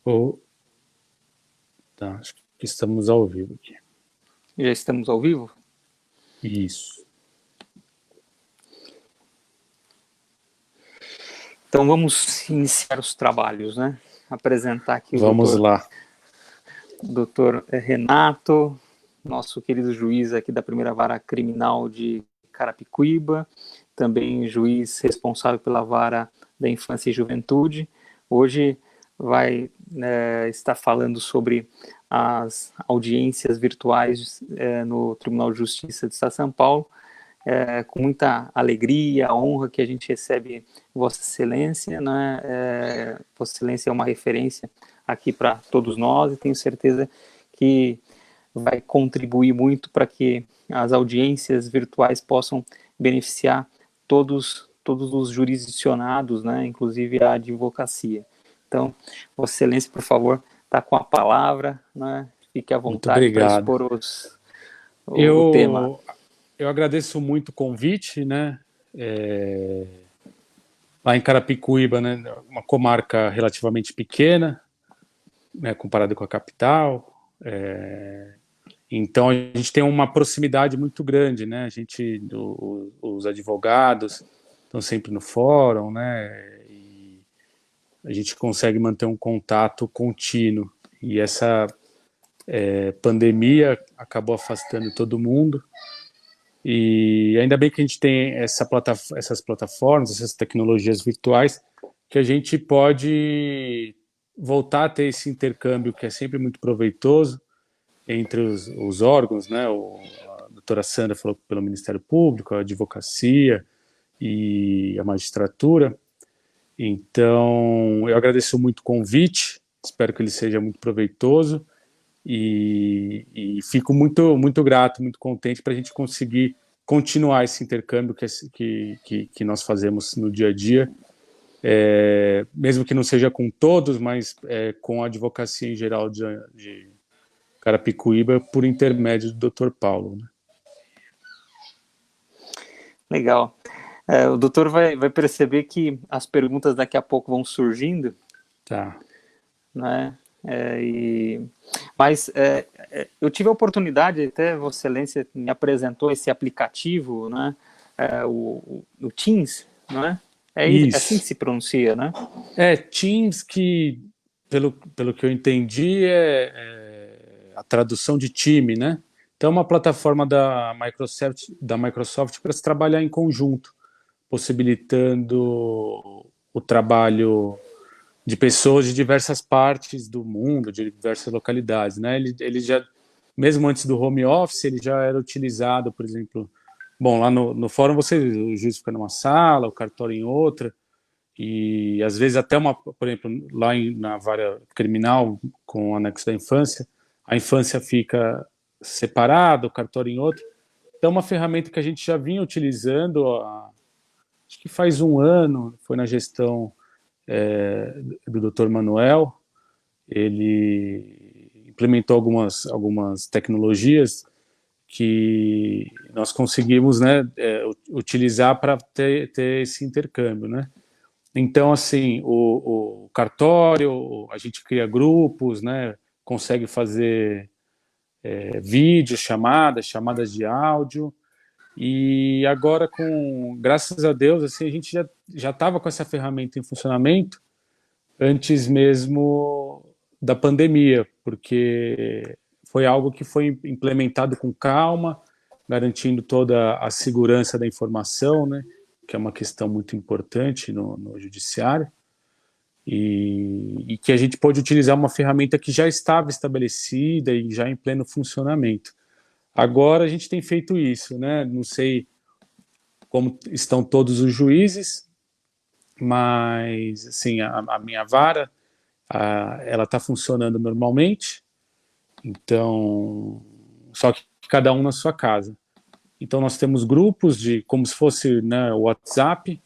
Ou, tá, acho que estamos ao vivo aqui. Já estamos ao vivo? Isso. Então vamos iniciar os trabalhos, né? Apresentar aqui o Vamos lá. doutor Renato, nosso querido juiz aqui da primeira vara criminal de Carapicuíba, também juiz responsável pela vara da infância e juventude. Hoje vai estar falando sobre as audiências virtuais no Tribunal de Justiça do Estado de São Paulo. Com muita alegria, honra que a gente recebe Vossa Excelência, né? Vossa Excelência é uma referência aqui para todos nós e tenho certeza que vai contribuir muito para que as audiências virtuais possam beneficiar todos os jurisdicionados, né? Inclusive a advocacia. Então, Vossa Excelência, por favor, está com a palavra, né? Fique à Muito vontade para obrigado. expor o tema. Eu agradeço muito o convite, né? Lá em Carapicuíba, né, uma comarca relativamente pequena, né, comparada com a capital. Então a gente tem uma proximidade muito grande, né? Os advogados estão sempre no fórum, né? E a gente consegue manter um contato contínuo. E essa pandemia acabou afastando todo mundo. E ainda bem que a gente tem essas plataformas, essas tecnologias virtuais, que a gente pode voltar a ter esse intercâmbio que é sempre muito proveitoso entre os órgãos, né? A doutora Sandra falou pelo Ministério Público, a advocacia e a magistratura. Então, eu agradeço muito o convite, espero que ele seja muito proveitoso e fico muito grato, muito contente para a gente conseguir continuar esse intercâmbio que nós fazemos no dia a dia, mesmo que não seja com todos, mas com a advocacia em geral de Carapicuíba, por intermédio do Dr. Paulo. Né? Legal. O doutor vai perceber que as perguntas daqui a pouco vão surgindo. Tá. Né? Mas eu tive a oportunidade, até Vossa Excelência me apresentou esse aplicativo, né? O Teams, não é? É assim que se pronuncia, né? Teams, que pelo que eu entendi é a tradução de time, né? Então é uma plataforma da Microsoft para se trabalhar em conjunto, possibilitando o trabalho de pessoas de diversas partes do mundo, de diversas localidades, né? Ele já, mesmo antes do home office, ele já era utilizado, por exemplo, bom, lá no fórum o juiz fica numa sala, o cartório em outra, e às vezes até por exemplo, lá na vara criminal, com o anexo da infância, a infância fica separada, o cartório em outro. Então, uma ferramenta que a gente já vinha utilizando, acho que faz um ano, foi na gestão do Dr. Manuel. Ele implementou algumas tecnologias que nós conseguimos, né, utilizar para ter esse intercâmbio, né? Então, assim, o cartório, a gente cria grupos, né, consegue fazer vídeos, chamadas de áudio, e agora, graças a Deus, assim, a gente já estava com essa ferramenta em funcionamento antes mesmo da pandemia, porque foi algo que foi implementado com calma, garantindo toda a segurança da informação, né, que é uma questão muito importante no judiciário, e que a gente pôde utilizar uma ferramenta que já estava estabelecida e já em pleno funcionamento. Agora a gente tem feito isso, né? Não sei como estão todos os juízes, mas assim, a minha vara, ela está funcionando normalmente, então, só que cada um na sua casa. Então nós temos grupos como se fosse, né, o WhatsApp,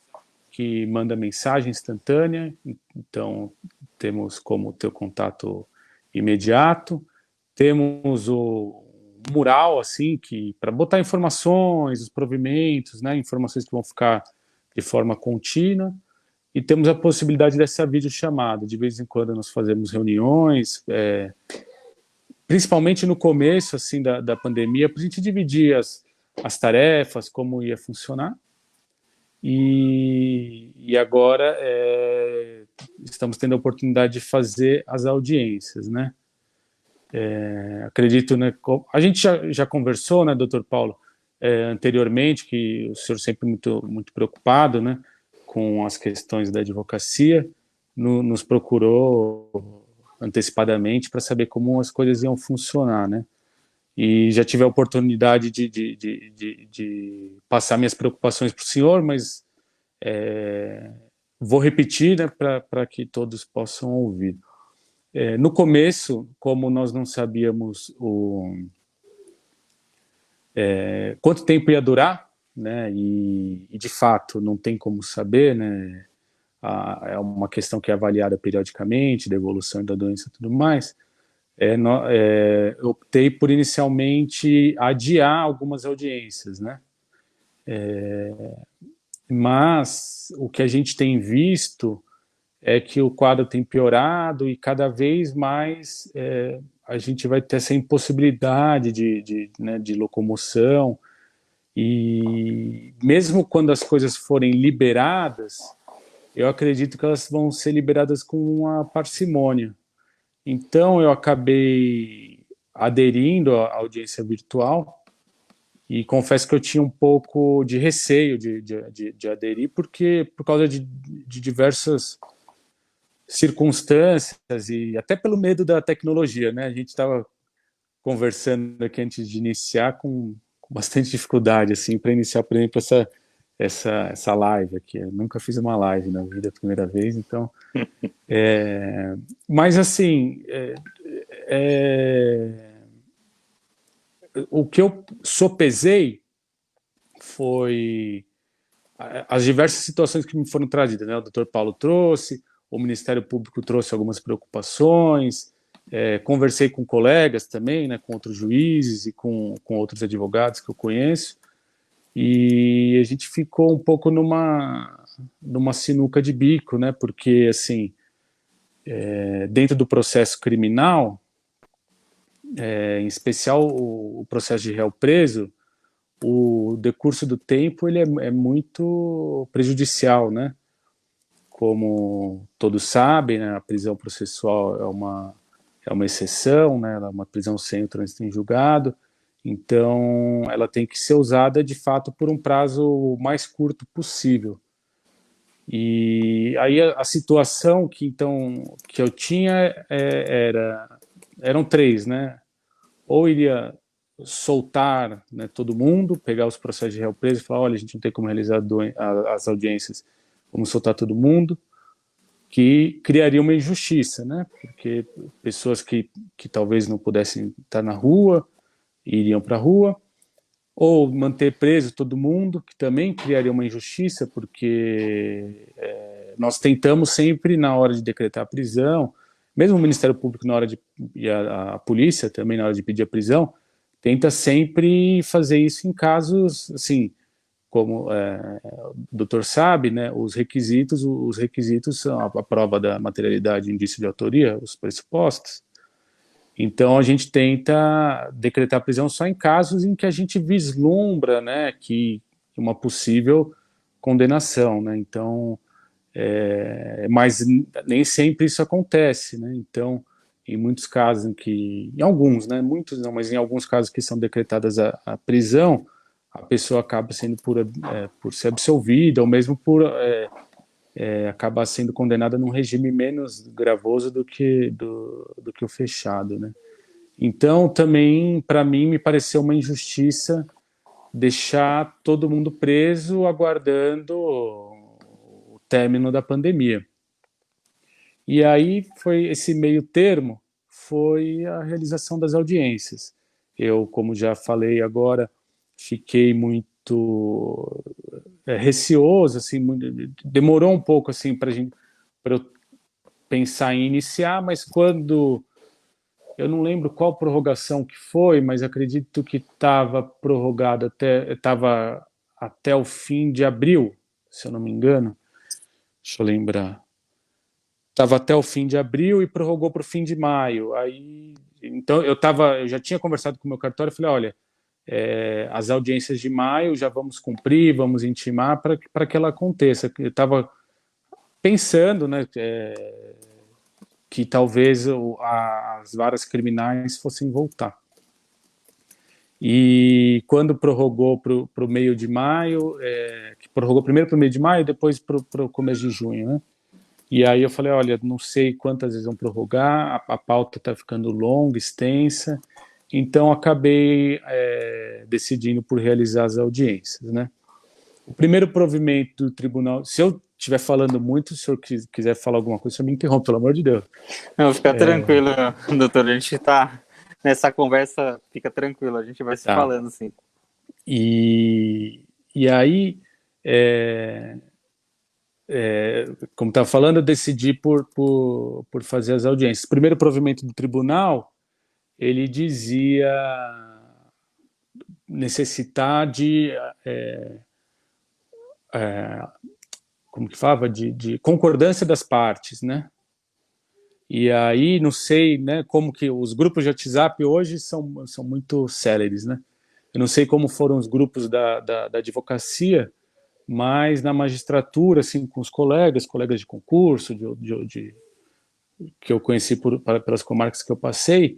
que manda mensagem instantânea, então temos como ter o contato imediato, temos o mural, assim, que para botar informações, os provimentos, né, informações que vão ficar de forma contínua, e temos a possibilidade dessa videochamada. De vez em quando nós fazemos reuniões, principalmente no começo assim, da pandemia, para a gente dividir as tarefas, como ia funcionar. E agora estamos tendo a oportunidade de fazer as audiências, né? Acredito, né? A gente já conversou, né, doutor Paulo, anteriormente, que o senhor sempre muito preocupado, né, com as questões da advocacia, nos procurou antecipadamente para saber como as coisas iam funcionar, né? E já tive a oportunidade de passar minhas preocupações para o senhor, mas vou repetir, né, para que todos possam ouvir. No começo, como nós não sabíamos quanto tempo ia durar, né, e de fato não tem como saber, né, é uma questão que é avaliada periodicamente, da evolução da doença e tudo mais, eu optei por inicialmente adiar algumas audiências, né, mas o que a gente tem visto é que o quadro tem piorado e cada vez mais a gente vai ter essa impossibilidade né, de locomoção, e mesmo quando as coisas forem liberadas, eu acredito que elas vão ser liberadas com uma parcimônia. Então eu acabei aderindo à audiência virtual e confesso que eu tinha um pouco de receio de aderir, porque por causa de diversas circunstâncias e até pelo medo da tecnologia, né? A gente estava conversando aqui antes de iniciar com bastante dificuldade, assim, para iniciar, por exemplo, essa live aqui. Eu nunca fiz uma live na vida, a primeira vez, então... mas, assim, o que eu sopesei foi as diversas situações que me foram trazidas, né? O doutor Paulo trouxe, o Ministério Público trouxe algumas preocupações, conversei com colegas também, né, com outros juízes e com outros advogados que eu conheço, e a gente ficou um pouco numa sinuca de bico, né, porque, assim, dentro do processo criminal, em especial o processo de réu preso, o decurso do tempo ele é muito prejudicial, né? Como todos sabem, né, a prisão processual é uma exceção, né, ela é uma prisão sem o trânsito em julgado, então ela tem que ser usada de fato por um prazo mais curto possível. E aí a situação que eu tinha eram três, né? Ou iria soltar, né, todo mundo, pegar os processos de réu preso e falar, olha, a gente não tem como realizar as audiências, vamos soltar todo mundo, que criaria uma injustiça, né? Porque pessoas que talvez não pudessem estar na rua, iriam para a rua, ou manter preso todo mundo, que também criaria uma injustiça, porque nós tentamos sempre, na hora de decretar a prisão, mesmo o Ministério Público e a polícia também na hora de pedir a prisão, tenta sempre fazer isso em casos, assim, como o doutor sabe, né, os requisitos são a prova da materialidade e indício de autoria, os pressupostos. Então a gente tenta decretar a prisão só em casos em que a gente vislumbra, né, que uma possível condenação, né? Então, mas nem sempre isso acontece, né? Então, em muitos casos em alguns, né, muitos não, mas em alguns casos que são decretadas a prisão, a pessoa acaba sendo por ser absolvida, ou mesmo por acabar sendo condenada num regime menos gravoso do que o fechado, né? Então, também, para mim, me pareceu uma injustiça deixar todo mundo preso aguardando o término da pandemia. E aí foi esse meio termo, foi a realização das audiências. Eu, como já falei agora, fiquei muito receoso, assim, demorou um pouco assim para eu pensar em iniciar, mas quando eu não lembro qual prorrogação que foi, mas acredito que estava prorrogado até o fim de abril, se eu não me engano. deixa eu lembrar, estava até o fim de abril e prorrogou para o fim de maio. Aí, então eu já tinha conversado com o meu cartório e falei, olha, as audiências de maio já vamos cumprir, vamos intimar para que ela aconteça. Eu estava pensando, né, que talvez as varas criminais fossem voltar. E quando prorrogou para o meio de maio, que prorrogou primeiro para o meio de maio, depois para o começo de junho, né? E aí eu falei, olha, não sei quantas vezes vão prorrogar, a pauta está ficando longa, extensa, então acabei decidindo por realizar as audiências, né? O primeiro provimento do tribunal, se eu estiver falando muito, se o senhor quiser falar alguma coisa, o senhor me interrompe, pelo amor de Deus. Não, fica tranquilo, doutor, a gente está nessa conversa, fica tranquilo, a gente vai se falando, sim. E aí, como estava falando, eu decidi por fazer as audiências. O primeiro provimento do tribunal, ele dizia necessitar de, como que falava, de concordância das partes, né? E aí, não sei, né, como que os grupos de WhatsApp hoje são muito céleres, né? Eu não sei como foram os grupos da advocacia, mas na magistratura, assim, com os colegas de concurso, que eu conheci pelas comarcas que eu passei,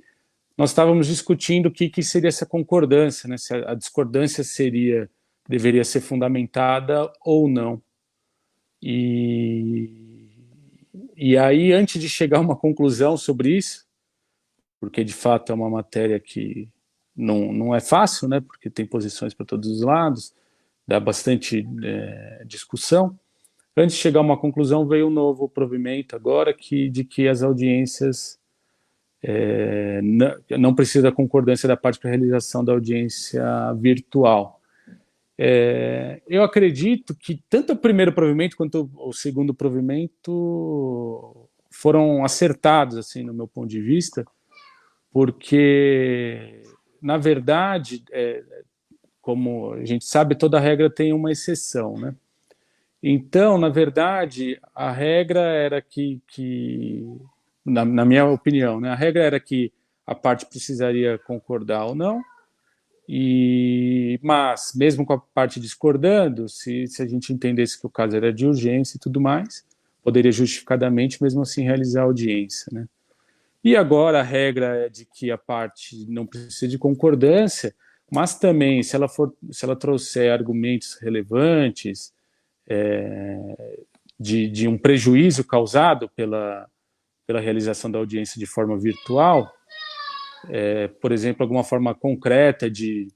nós estávamos discutindo o que seria essa concordância, né? Se a discordância deveria ser fundamentada ou não. E aí, antes de chegar a uma conclusão sobre isso, porque de fato é uma matéria que não é fácil, né? Porque tem posições para todos os lados, dá bastante discussão. Antes de chegar a uma conclusão, veio um novo provimento agora de que as audiências não precisa da concordância da parte para a realização da audiência virtual. Eu acredito que tanto o primeiro provimento quanto o segundo provimento foram acertados, assim, no meu ponto de vista, porque, na verdade, como a gente sabe, toda regra tem uma exceção, né? Então, na verdade, a regra era na minha opinião, né, a regra era que a parte precisaria concordar ou não, mas, mesmo com a parte discordando, se a gente entendesse que o caso era de urgência e tudo mais, poderia justificadamente, mesmo assim, realizar a audiência, né? E agora a regra é de que a parte não precisa de concordância, mas também, se ela trouxer argumentos relevantes, de um prejuízo causado pela realização da audiência de forma virtual, por exemplo, alguma forma concreta de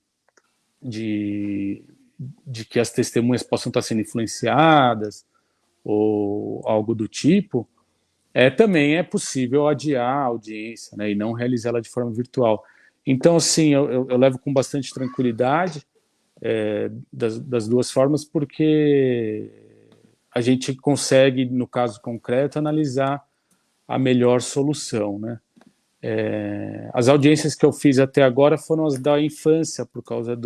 que as testemunhas possam estar sendo influenciadas ou algo do tipo, também é possível adiar a audiência, né, e não realizá-la de forma virtual. Então, assim, eu levo com bastante tranquilidade das duas formas, porque a gente consegue, no caso concreto, analisar a melhor solução, né? As audiências que eu fiz até agora foram as da infância, por causa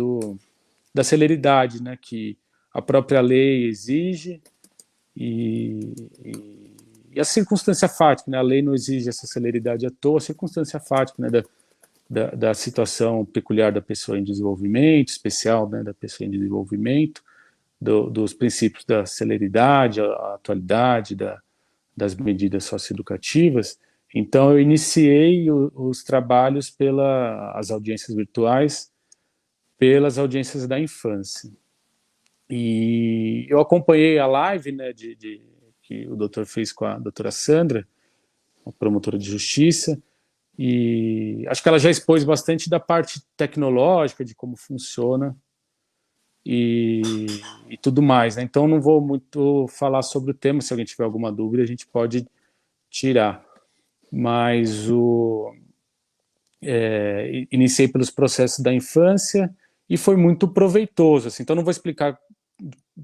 da celeridade, né, que a própria lei exige e a circunstância fática, né? A lei não exige essa celeridade à toa, a circunstância fática, né, da situação peculiar da pessoa em desenvolvimento, especial, né, da pessoa em desenvolvimento, dos princípios da celeridade, a atualidade das medidas socioeducativas. Então, eu iniciei os trabalhos as audiências virtuais, pelas audiências da infância. E eu acompanhei a live, né, que o doutor fez com a doutora Sandra, a promotora de justiça, e acho que ela já expôs bastante da parte tecnológica, de como funciona e tudo mais, né? Então não vou muito falar sobre o tema, se alguém tiver alguma dúvida a gente pode tirar. Mas iniciei pelos processos da infância e foi muito proveitoso, assim. Então não vou explicar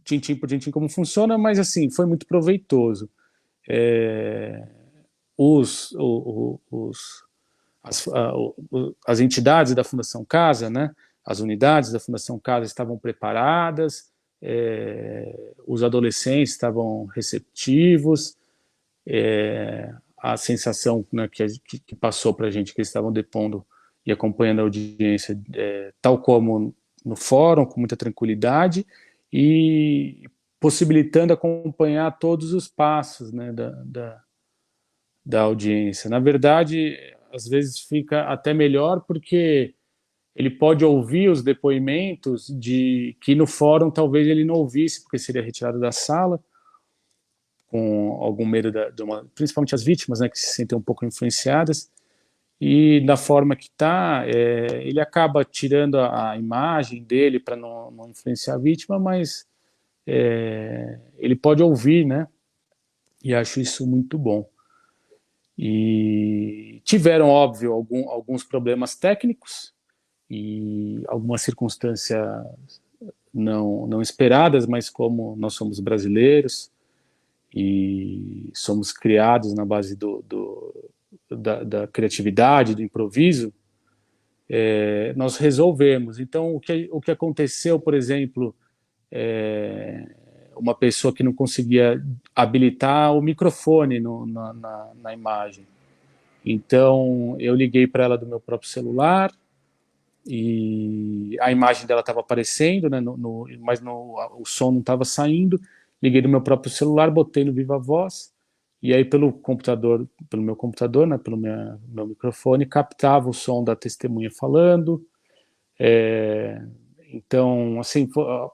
tintim por tintim como funciona, mas assim, foi muito proveitoso. As entidades da Fundação Casa, né, as unidades da Fundação Casa estavam preparadas, os adolescentes estavam receptivos, a sensação, né, que passou para a gente que eles estavam depondo e acompanhando a audiência, tal como no fórum, com muita tranquilidade, e possibilitando acompanhar todos os passos, né, da audiência. Na verdade, às vezes fica até melhor porque ele pode ouvir os depoimentos que no fórum talvez ele não ouvisse, porque seria retirado da sala, com algum medo principalmente as vítimas, né, que se sentem um pouco influenciadas, e da forma que está, ele acaba tirando a imagem dele para não influenciar a vítima, mas ele pode ouvir, né, e acho isso muito bom. E tiveram, óbvio, alguns problemas técnicos e algumas circunstâncias não esperadas, mas como nós somos brasileiros e somos criados na base da criatividade, do improviso, nós resolvemos. Então, o que aconteceu, por exemplo, uma pessoa que não conseguia habilitar o microfone na imagem. Então, eu liguei para ela do meu próprio celular e a imagem dela estava aparecendo, né, mas o som não estava saindo. Liguei do meu próprio celular, botei no Viva Voz, e aí pelo meu computador, né, pelo meu microfone, captava o som da testemunha falando. Então, assim,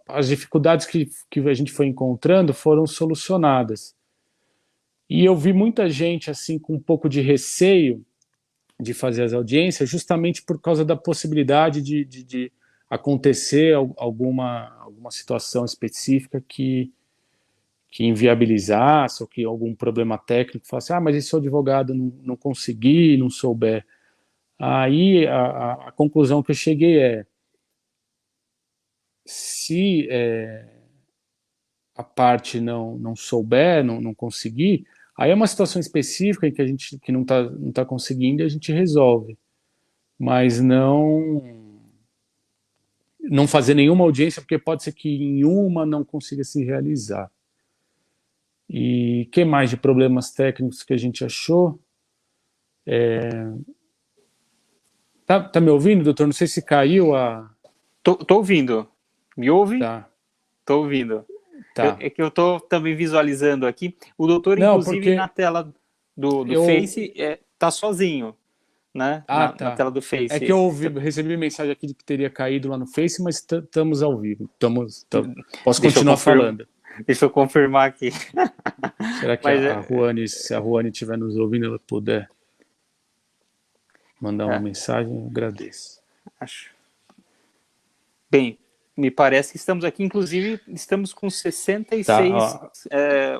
as dificuldades que a gente foi encontrando foram solucionadas. E eu vi muita gente assim com um pouco de receio de fazer as audiências, justamente por causa da possibilidade de acontecer alguma situação específica que inviabilizasse, ou que algum problema técnico falasse, mas e se o advogado não conseguir, não souber? Aí a conclusão que eu cheguei se a parte não souber, não conseguir, aí é uma situação específica em que a gente que não tá conseguindo e a gente resolve. Mas não fazer nenhuma audiência, porque pode ser que em uma não consiga se realizar. E que mais de problemas técnicos que a gente achou? Tá me ouvindo, doutor? Não sei se caiu a... Tô ouvindo. Me ouve? Tá, Tô ouvindo. tá. É que eu tô também visualizando aqui. O doutor, Não, inclusive, na porque tela do eu... Face, tá sozinho, né? Na Tá. tela do É que Face. eu recebi mensagem aqui de que teria caído lá no Face, mas estamos ao vivo. Posso Deixa eu continuar falando. Deixa eu confirmar aqui. Será que Mas se a Ruane estiver nos ouvindo, ela puder mandar uma mensagem, eu agradeço. acho. Bem, me parece que estamos aqui, inclusive, estamos com 66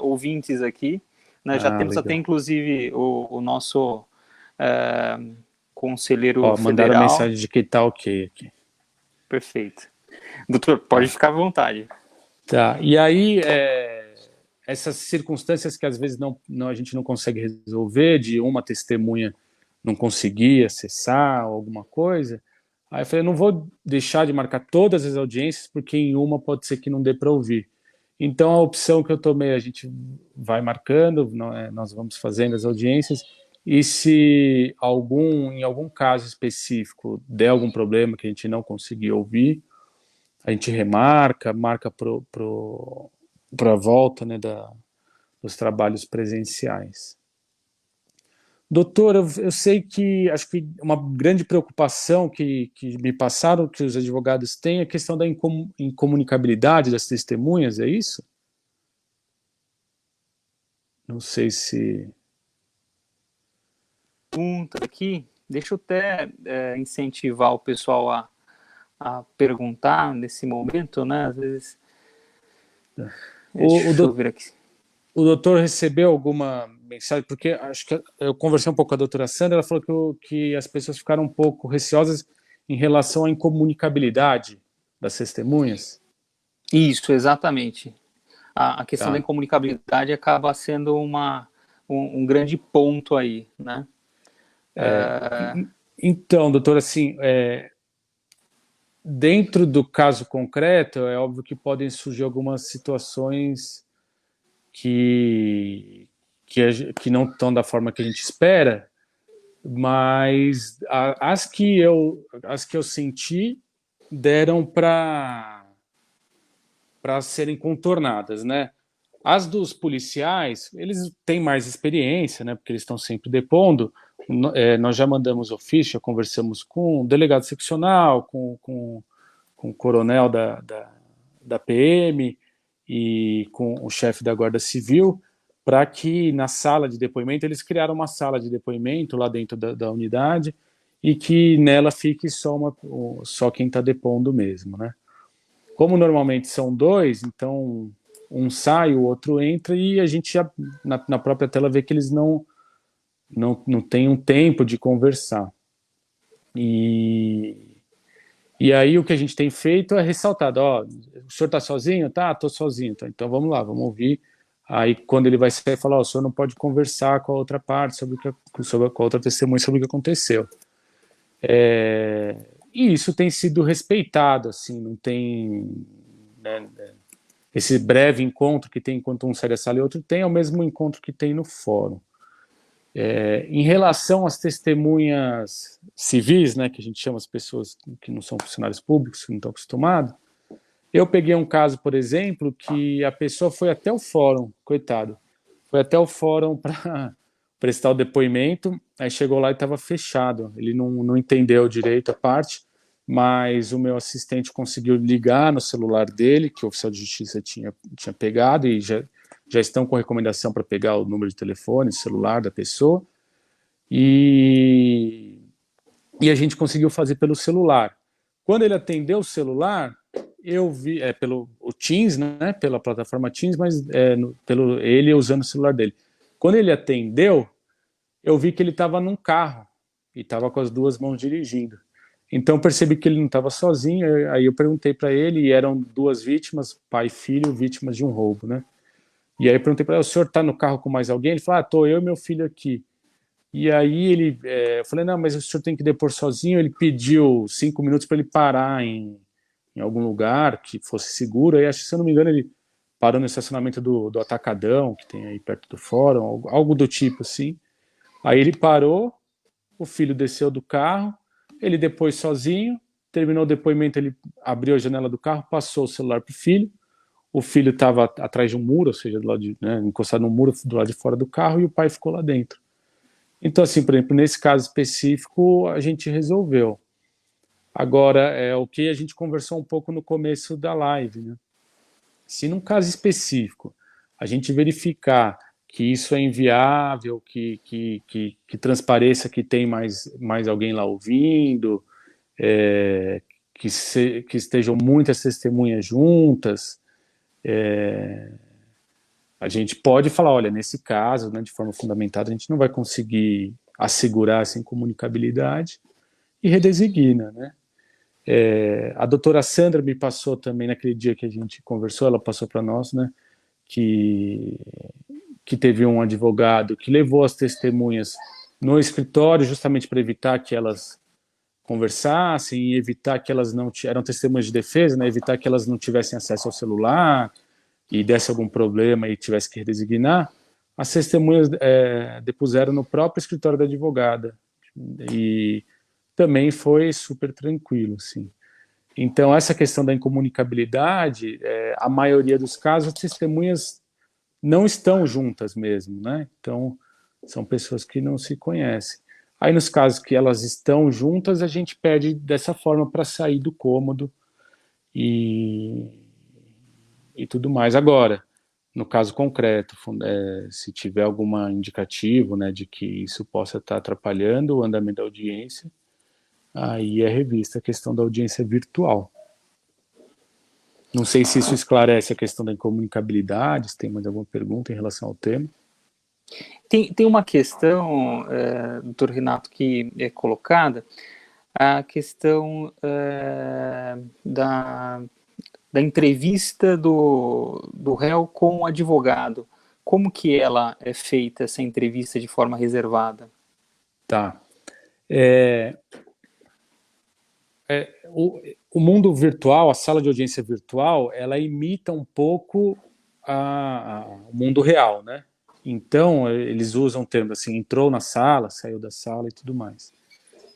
ouvintes aqui. Né? Já temos legal. até, inclusive, o nosso conselheiro federal. Mandaram mensagem de que tá ok aqui. Perfeito. Doutor, pode ficar à vontade. Tá, e aí essas circunstâncias que às vezes a gente não consegue resolver, de uma testemunha não conseguir acessar alguma coisa, aí eu falei, não vou deixar de marcar todas as audiências, porque em uma pode ser que não dê para ouvir. Então a opção que eu tomei, a gente vai marcando, nós vamos fazendo as audiências, e se em algum caso específico der algum problema que a gente não conseguir ouvir, a gente marca para a volta, né, dos trabalhos presenciais. Doutor, eu sei que acho que uma grande preocupação que me passaram, que os advogados têm, é a questão da incomunicabilidade das testemunhas, é isso? Não sei se... Pergunta aqui, deixa eu até incentivar o pessoal a perguntar nesse momento, né? Às vezes. Deixa eu ver aqui. O doutor recebeu alguma mensagem? Porque acho que eu conversei um pouco com a doutora Sandra, ela falou que as pessoas ficaram um pouco receosas em relação à incomunicabilidade das testemunhas. Isso, exatamente. A questão da Tá. incomunicabilidade acaba sendo um grande ponto aí, né? Então, doutor, assim, dentro do caso concreto, é óbvio que podem surgir algumas situações que, que não estão da forma que a gente espera, mas as que eu senti deram para serem contornadas, né? As dos policiais, eles têm mais experiência, né? Porque eles estão sempre depondo. Nós já mandamos ofício, já conversamos com o delegado seccional, com o coronel da PM e com o chefe da Guarda Civil, para que na sala de depoimento, eles criaram uma sala de depoimento lá dentro da unidade e que nela fique só quem está depondo mesmo, né? Como normalmente são dois, então um sai, o outro entra e a gente já na própria tela vê que eles não têm um tempo de conversar. E aí o que a gente tem feito é ressaltado, ó, o senhor está sozinho? Tá, estou sozinho. Tá, então vamos lá, vamos ouvir. Aí quando ele vai sair, falar, ó, o senhor não pode conversar com a outra parte, com a outra testemunha sobre o que aconteceu. E isso tem sido respeitado, assim, não tem... Né, esse breve encontro que tem enquanto um sai da sala e outro tem, é o mesmo encontro que tem no fórum. Em relação às testemunhas civis, né, que a gente chama as pessoas que não são funcionários públicos, que não estão acostumados, eu peguei um caso, por exemplo, que a pessoa foi até o fórum, coitado, foi até o fórum para prestar o depoimento, aí chegou lá e estava fechado, ele não entendeu direito a parte, mas o meu assistente conseguiu ligar no celular dele, que o oficial de justiça tinha pegado, e já estão com recomendação para pegar o número de telefone, celular da pessoa, e a gente conseguiu fazer pelo celular. Quando ele atendeu o celular, eu vi, pelo o Teams, né, pela plataforma Teams, mas pelo ele usando o celular dele. Quando ele atendeu, eu vi que ele estava num carro e estava com as duas mãos dirigindo. Então percebi que ele não estava sozinho, aí eu perguntei para ele, e eram duas vítimas, pai e filho, vítimas de um roubo, né? E aí eu perguntei para ele, o senhor está no carro com mais alguém? Ele falou, estou eu e meu filho aqui. E aí eu falei, não, mas o senhor tem que depor sozinho. Ele pediu 5 minutos para ele parar em algum lugar que fosse seguro. Aí, acho que, se eu não me engano, ele parou no estacionamento do Atacadão, que tem aí perto do fórum, algo do tipo assim. Aí ele parou, o filho desceu do carro, ele depois sozinho, terminou o depoimento, ele abriu a janela do carro, passou o celular para o filho estava atrás de um muro, ou seja, do lado encostado no muro do lado de fora do carro, e o pai ficou lá dentro. Então, assim, por exemplo, nesse caso específico, a gente resolveu. Agora, o que a gente conversou um pouco no começo da live, né? Se num caso específico a gente verificar que isso é inviável, que transpareça que tem mais alguém lá ouvindo, que estejam muitas testemunhas juntas, a gente pode falar, olha, nesse caso, né, de forma fundamentada, a gente não vai conseguir assegurar essa incomunicabilidade e redesigna, né? A doutora Sandra me passou também, naquele dia que a gente conversou, ela passou para nós, né, que teve um advogado que levou as testemunhas no escritório justamente para evitar que elas conversassem e evitar que elas não eram testemunhas de defesa, né, evitar que elas não tivessem acesso ao celular e desse algum problema e tivesse que redesignar. As testemunhas depuseram no próprio escritório da advogada e também foi super tranquilo, assim. Então, essa questão da incomunicabilidade, a maioria dos casos, as testemunhas não estão juntas mesmo, né? Então, são pessoas que não se conhecem. Aí, nos casos que elas estão juntas, a gente pede dessa forma para sair do cômodo e tudo mais. Agora, no caso concreto, se tiver algum indicativo, né, de que isso possa estar atrapalhando o andamento da audiência, aí é revista a questão da audiência virtual. Não sei se isso esclarece a questão da incomunicabilidade, se tem mais alguma pergunta em relação ao tema. Tem uma questão, doutor Renato, que é colocada, a questão da entrevista do réu com o advogado. Como que ela é feita, essa entrevista, de forma reservada? Tá. o mundo virtual, a sala de audiência virtual, ela imita um pouco o mundo real, né? Então, eles usam termos assim, entrou na sala, saiu da sala e tudo mais.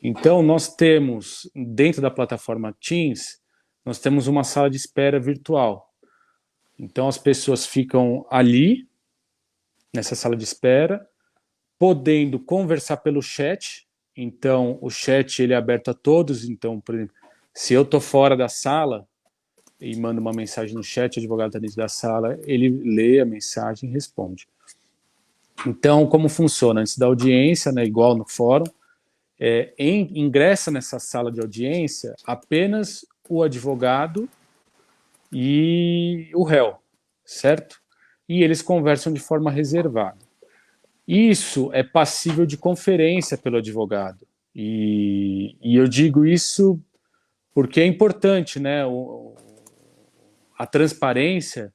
Então, nós temos, dentro da plataforma Teams, nós temos uma sala de espera virtual. Então, as pessoas ficam ali, nessa sala de espera, podendo conversar pelo chat. Então, o chat ele é aberto a todos. Então, por exemplo, se eu estou fora da sala e mando uma mensagem no chat, o advogado está dentro da sala, ele lê a mensagem e responde. Então, como funciona? Antes da audiência, né, igual no fórum, ingressa nessa sala de audiência apenas o advogado e o réu, certo? E eles conversam de forma reservada. Isso é passível de conferência pelo advogado. E eu digo isso porque é importante, né? A transparência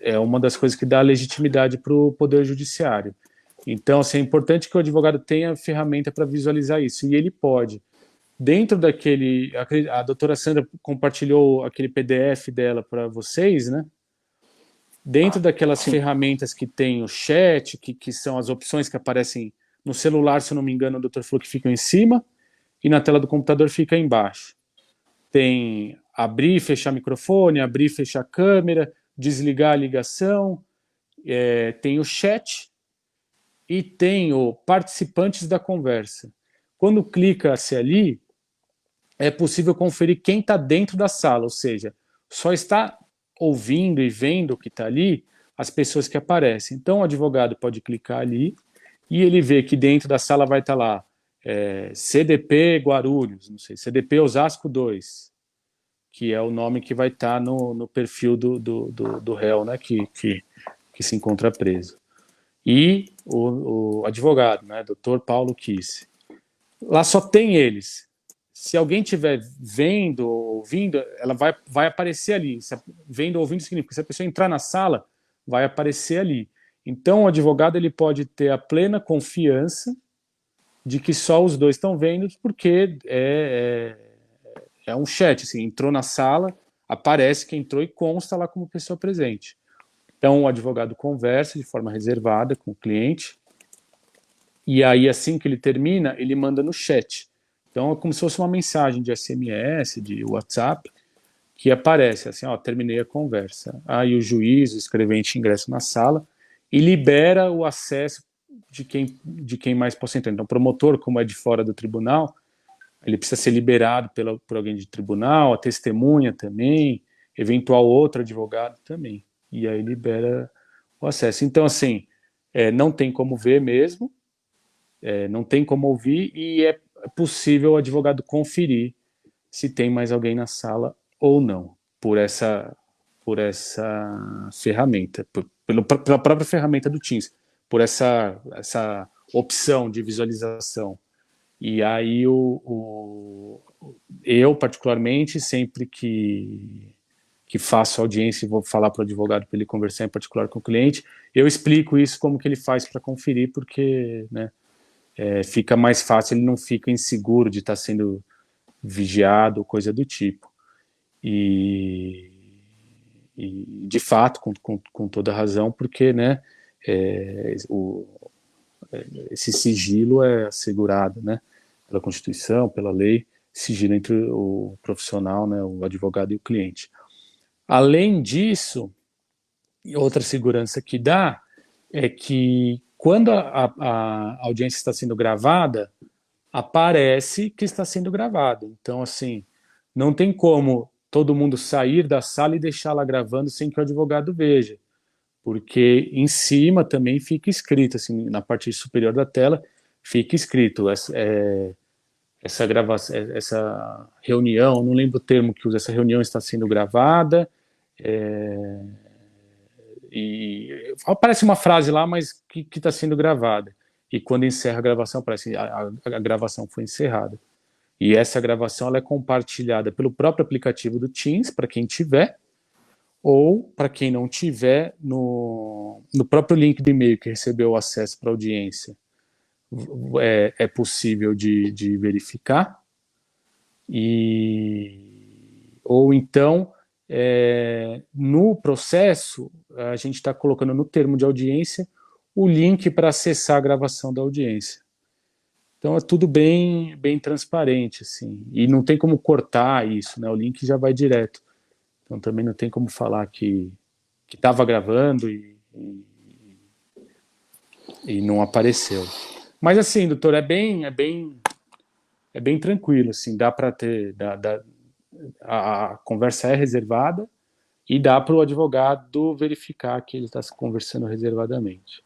é uma das coisas que dá legitimidade para o Poder Judiciário. Então, assim, é importante que o advogado tenha ferramenta para visualizar isso. E ele pode. Dentro daquele... A doutora Sandra compartilhou aquele PDF dela para vocês, né? Dentro daquelas ferramentas que tem o chat, que são as opções que aparecem no celular, se eu não me engano, o doutor falou que ficam em cima, e na tela do computador fica embaixo. Tem abrir e fechar microfone, abrir e fechar câmera, desligar a ligação, tem o chat e tem o participantes da conversa. Quando clica-se ali, é possível conferir quem está dentro da sala, ou seja, só está ouvindo e vendo o que está ali as pessoas que aparecem. Então o advogado pode clicar ali e ele vê que dentro da sala vai estar lá CDP Guarulhos, não sei, CDP Osasco 2, que é o nome que vai estar no perfil do réu, né, que se encontra preso. E o advogado, né, Dr. Paulo Kisse. Lá só tem eles. Se alguém estiver vendo ou ouvindo, ela vai aparecer ali. Vendo ou ouvindo significa que se a pessoa entrar na sala, vai aparecer ali. Então, o advogado ele pode ter a plena confiança de que só os dois estão vendo, porque é um chat. Assim, entrou na sala, aparece que entrou e consta lá como pessoa presente. Então, o advogado conversa de forma reservada com o cliente, e aí, assim que ele termina, ele manda no chat. Então, é como se fosse uma mensagem de SMS, de WhatsApp, que aparece assim, ó, terminei a conversa. Aí o juiz, o escrevente ingressa na sala e libera o acesso de quem mais possa entrar. Então, o promotor, como é de fora do tribunal, ele precisa ser liberado por alguém de tribunal, a testemunha também, eventual outro advogado também. E aí libera o acesso. Então, assim, não tem como ver mesmo, não tem como ouvir, e é possível o advogado conferir se tem mais alguém na sala ou não, por essa ferramenta, pela própria ferramenta do Teams, por essa opção de visualização. E aí eu, particularmente, sempre que faço audiência e vou falar para o advogado para ele conversar em particular com o cliente, eu explico isso como que ele faz para conferir, porque, né, fica mais fácil, ele não fica inseguro de estar sendo vigiado, coisa do tipo. E de fato, com toda razão, porque, né, esse sigilo é assegurado, né, pela Constituição, pela lei, sigilo entre o profissional, né, o advogado e o cliente. Além disso, outra segurança que dá é que quando a audiência está sendo gravada, aparece que está sendo gravado. Então, assim, não tem como todo mundo sair da sala e deixá-la gravando sem que o advogado veja, porque em cima também fica escrito, assim, na parte superior da tela, fica escrito essa gravação, essa reunião, não lembro o termo que usa, essa reunião está sendo gravada, e aparece uma frase lá, mas que está sendo gravada. E quando encerra a gravação, aparece a gravação foi encerrada. E essa gravação ela é compartilhada pelo próprio aplicativo do Teams, para quem tiver, ou para quem não tiver, no próprio link do e-mail que recebeu o acesso para a audiência, é possível de verificar. Ou então, no processo, a gente está colocando no termo de audiência o link para acessar a gravação da audiência. Então é tudo bem transparente, assim, e não tem como cortar isso, né? O link já vai direto. Então também não tem como falar que estava gravando e não apareceu. Mas assim, doutor, é bem tranquilo, assim, dá para ter, a conversa é reservada e dá para o advogado verificar que ele está se conversando reservadamente.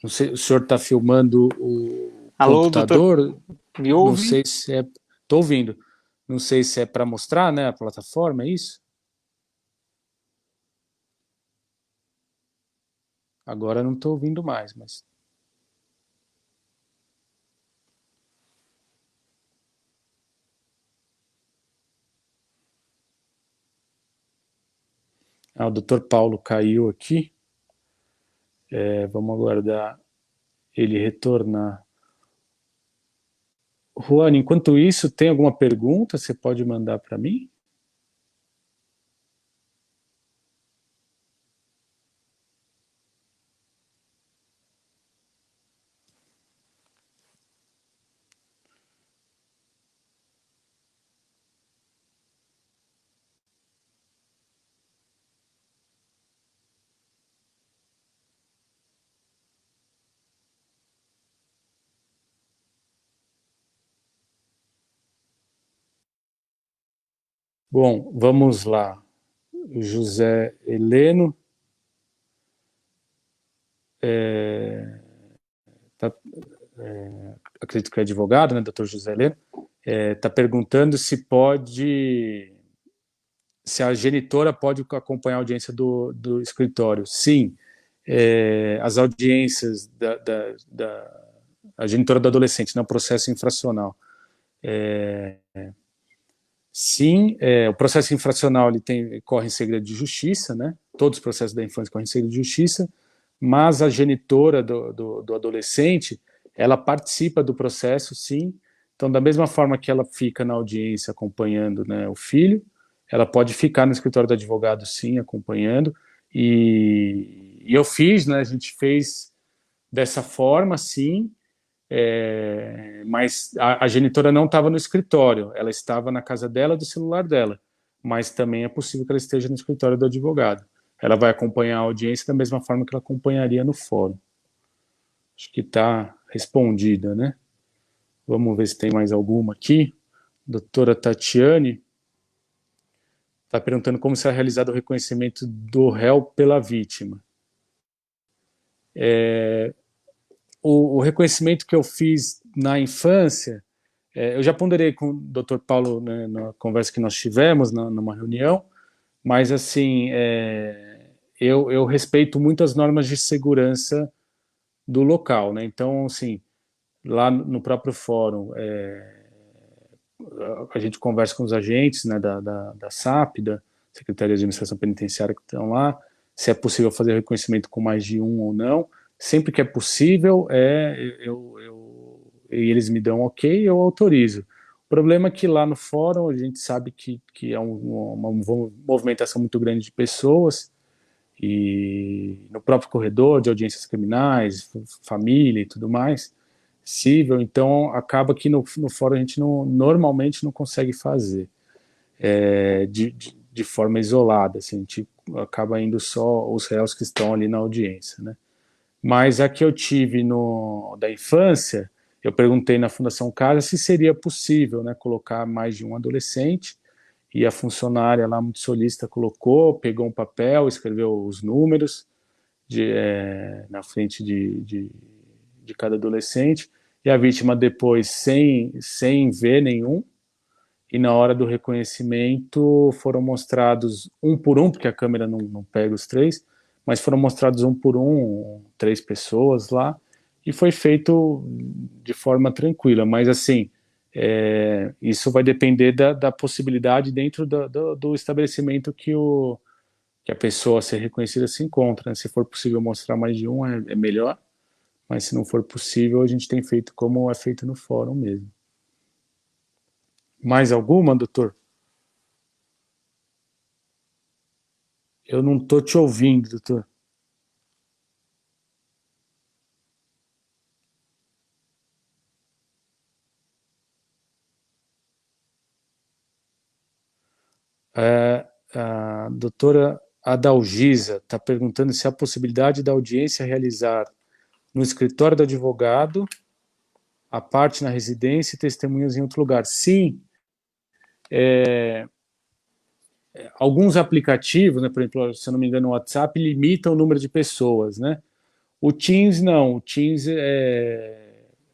Não sei, o senhor está filmando o Alô, doutor, computador? me Não ouve? sei se é... Estou ouvindo. Não sei se é para mostrar, né, a plataforma, é isso? Agora não estou ouvindo mais, mas... O doutor Paulo caiu aqui. Vamos aguardar ele retornar. Juan, enquanto isso, tem alguma pergunta? Você pode mandar para mim? Bom, vamos lá. José Heleno. Tá, acredito que é advogado, né, doutor José Heleno. Está perguntando se a genitora pode acompanhar a audiência do escritório. Sim, as audiências a genitora do adolescente, no processo infracional. Sim, o processo infracional corre em segredo de justiça, né? Todos os processos da infância correm em segredo de justiça, mas a genitora do adolescente, ela participa do processo, sim. Então, da mesma forma que ela fica na audiência acompanhando, né, o filho, ela pode ficar no escritório do advogado, sim, acompanhando. E eu fiz, né? A gente fez dessa forma, sim. Mas a genitora não estava no escritório, ela estava na casa dela, do celular dela, mas também é possível que ela esteja no escritório do advogado. Ela vai acompanhar a audiência da mesma forma que ela acompanharia no fórum. Acho que está respondida, né? Vamos ver se tem mais alguma aqui. Doutora Tatiane está perguntando como será realizado o reconhecimento do réu pela vítima. O reconhecimento que eu fiz na infância, eu já ponderei com o Dr. Paulo, né, na conversa que nós tivemos, numa reunião, mas assim, eu respeito muito as normas de segurança do local, né? Então, assim, lá no próprio fórum, a gente conversa com os agentes, né, da SAP, da Secretaria de Administração Penitenciária que estão lá, se é possível fazer reconhecimento com mais de um ou não. Sempre que é possível, e eles me dão ok, eu autorizo. O problema é que lá no fórum a gente sabe que é uma movimentação muito grande de pessoas, e no próprio corredor de audiências criminais, família e tudo mais, cível, então acaba que no fórum a gente normalmente não consegue fazer de forma isolada, assim, a gente acaba indo só os réus que estão ali na audiência, né? Mas a que eu tive da infância, eu perguntei na Fundação Casa se seria possível, né, colocar mais de um adolescente, e a funcionária lá, muito solícita, pegou um papel, escreveu os números na frente de cada adolescente, e a vítima depois, sem ver nenhum, e na hora do reconhecimento foram mostrados um por um, porque a câmera não pega os três, mas foram mostrados um por um, 3 pessoas lá, e foi feito de forma tranquila, mas assim, isso vai depender da possibilidade dentro do estabelecimento que a pessoa a ser reconhecida se encontra, né? Se for possível mostrar mais de um, é melhor, mas se não for possível, a gente tem feito como é feito no fórum mesmo. Mais alguma, doutor? Eu não estou te ouvindo, doutor. A doutora Adalgisa está perguntando se há possibilidade da audiência realizar no escritório do advogado, a parte na residência e testemunhas em outro lugar. Sim, alguns aplicativos, né, por exemplo, se eu não me engano, o WhatsApp limitam o número de pessoas, né? O Teams não, o Teams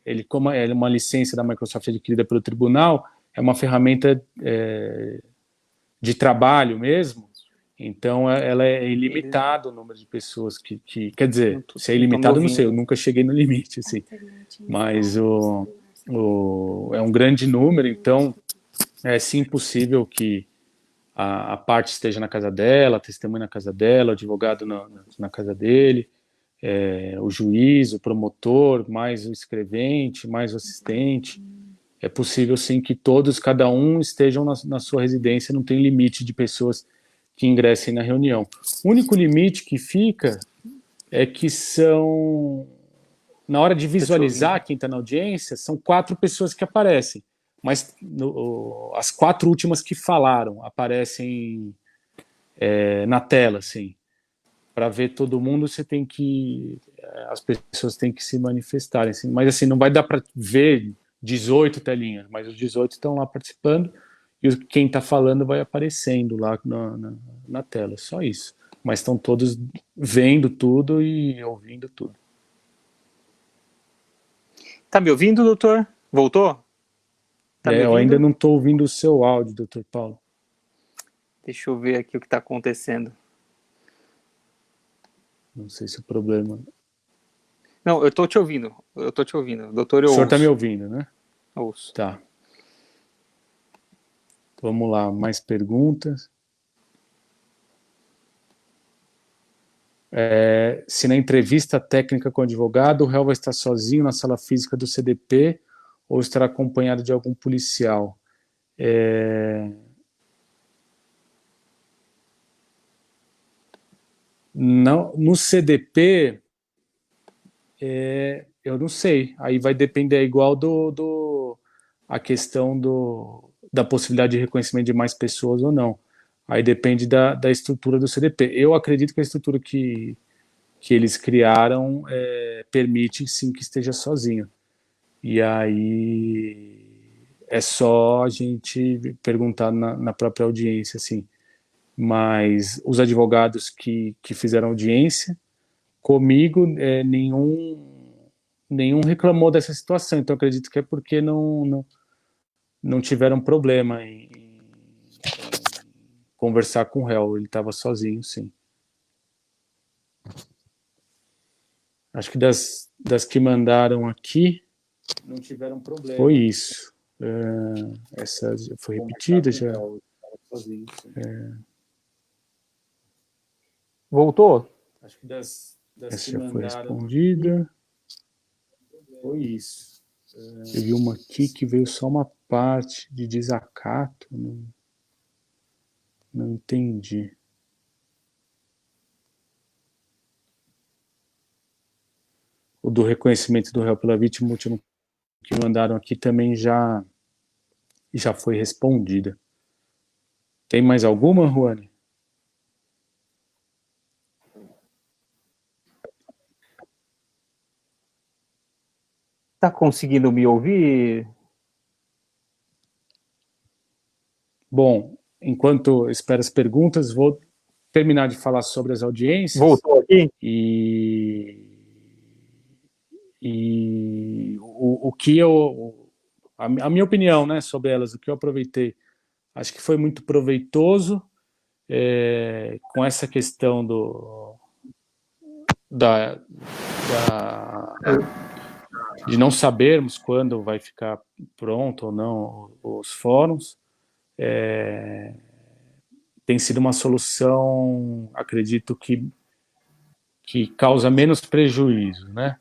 ele como é uma licença da Microsoft adquirida pelo tribunal, é uma ferramenta de trabalho mesmo, então ela é ilimitada o número de pessoas que quer dizer, se é ilimitado, não sei, eu nunca cheguei no limite, assim, mas é um grande número, então é sim possível que a parte esteja na casa dela, a testemunha na casa dela, o advogado na casa dele, o juiz, o promotor, mais o escrevente, mais o assistente. É possível sim que todos, cada um, estejam na sua residência, não tem limite de pessoas que ingressem na reunião. O único limite que fica é que são, na hora de visualizar quem está na audiência, são 4 pessoas que aparecem, mas as 4 últimas que falaram aparecem na tela, assim. Para ver todo mundo, você tem que, as pessoas têm que se manifestarem, assim. Mas assim, não vai dar para ver 18 telinhas, mas os 18 estão lá participando e quem está falando vai aparecendo lá na tela, só isso. Mas estão todos vendo tudo e ouvindo tudo. Tá me ouvindo, doutor? Voltou? Tá me ouvindo? Eu ainda não estou ouvindo o seu áudio, doutor Paulo. Deixa eu ver aqui o que está acontecendo. Não sei se o problema... Não, eu estou te ouvindo. Doutor, eu ouço. O senhor está me ouvindo, né? Ouço. Tá. Vamos lá, mais perguntas. Se na entrevista técnica com o advogado, o réu vai estar sozinho na sala física do CDP ou estará acompanhado de algum policial. Não, no CDP, eu não sei. Aí vai depender, igual a questão da possibilidade de reconhecimento de mais pessoas ou não. Aí depende da estrutura do CDP. Eu acredito que a estrutura que eles criaram permite sim que esteja sozinho. E aí é só a gente perguntar na própria audiência, assim. Mas os advogados que fizeram audiência comigo, nenhum reclamou dessa situação. Então acredito que é porque não tiveram problema em conversar com o réu. Ele estava sozinho, sim. Acho que das que mandaram aqui, não tiveram problema. Foi isso. Essa foi repetida já. Voltou? Acho que das essa já foi respondida. Foi isso. Teve uma aqui que veio só uma parte de desacato. Não entendi. O do reconhecimento do réu pela vítima, o último que mandaram aqui também já foi respondida. Tem mais alguma, Ruane? Tá conseguindo me ouvir? Bom, enquanto espero as perguntas, vou terminar de falar sobre as audiências. Voltou aqui? E o que a minha opinião, né, sobre elas, o que eu aproveitei, acho que foi muito proveitoso com essa questão de não sabermos quando vai ficar pronto ou não os fóruns. Tem sido uma solução, acredito que causa menos prejuízo, né?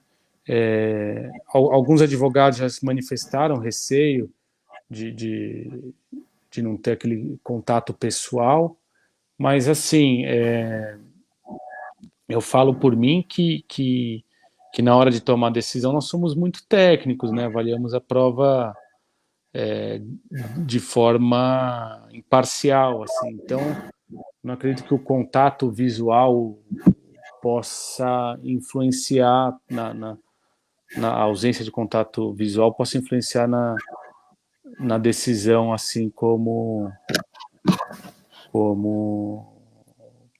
Alguns advogados já se manifestaram receio de não ter aquele contato pessoal, mas assim, eu falo por mim que na hora de tomar decisão nós somos muito técnicos, né? Avaliamos a prova de forma imparcial, assim. Então, não acredito que o contato visual possa influenciar na ausência de contato visual, possa influenciar na decisão, assim como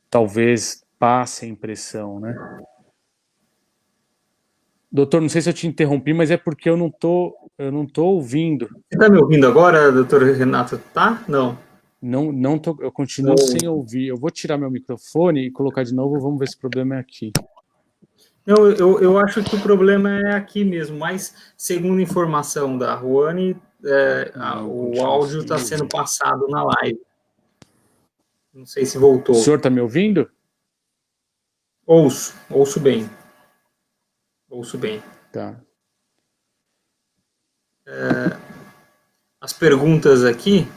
talvez passe a impressão, né? Doutor, não sei se eu te interrompi, mas é porque eu não tô ouvindo. Você está me ouvindo agora, doutor Renato? Tá? Não. Não tô, eu continuo Não. sem ouvir. Eu vou tirar meu microfone e colocar de novo, vamos ver se o problema é aqui. Não, eu acho que o problema é aqui mesmo, mas segundo informação da Ruane, o áudio está sendo passado na live. Não sei se voltou. O senhor está me ouvindo? Ouço bem. Ouço bem. Tá. As perguntas aqui.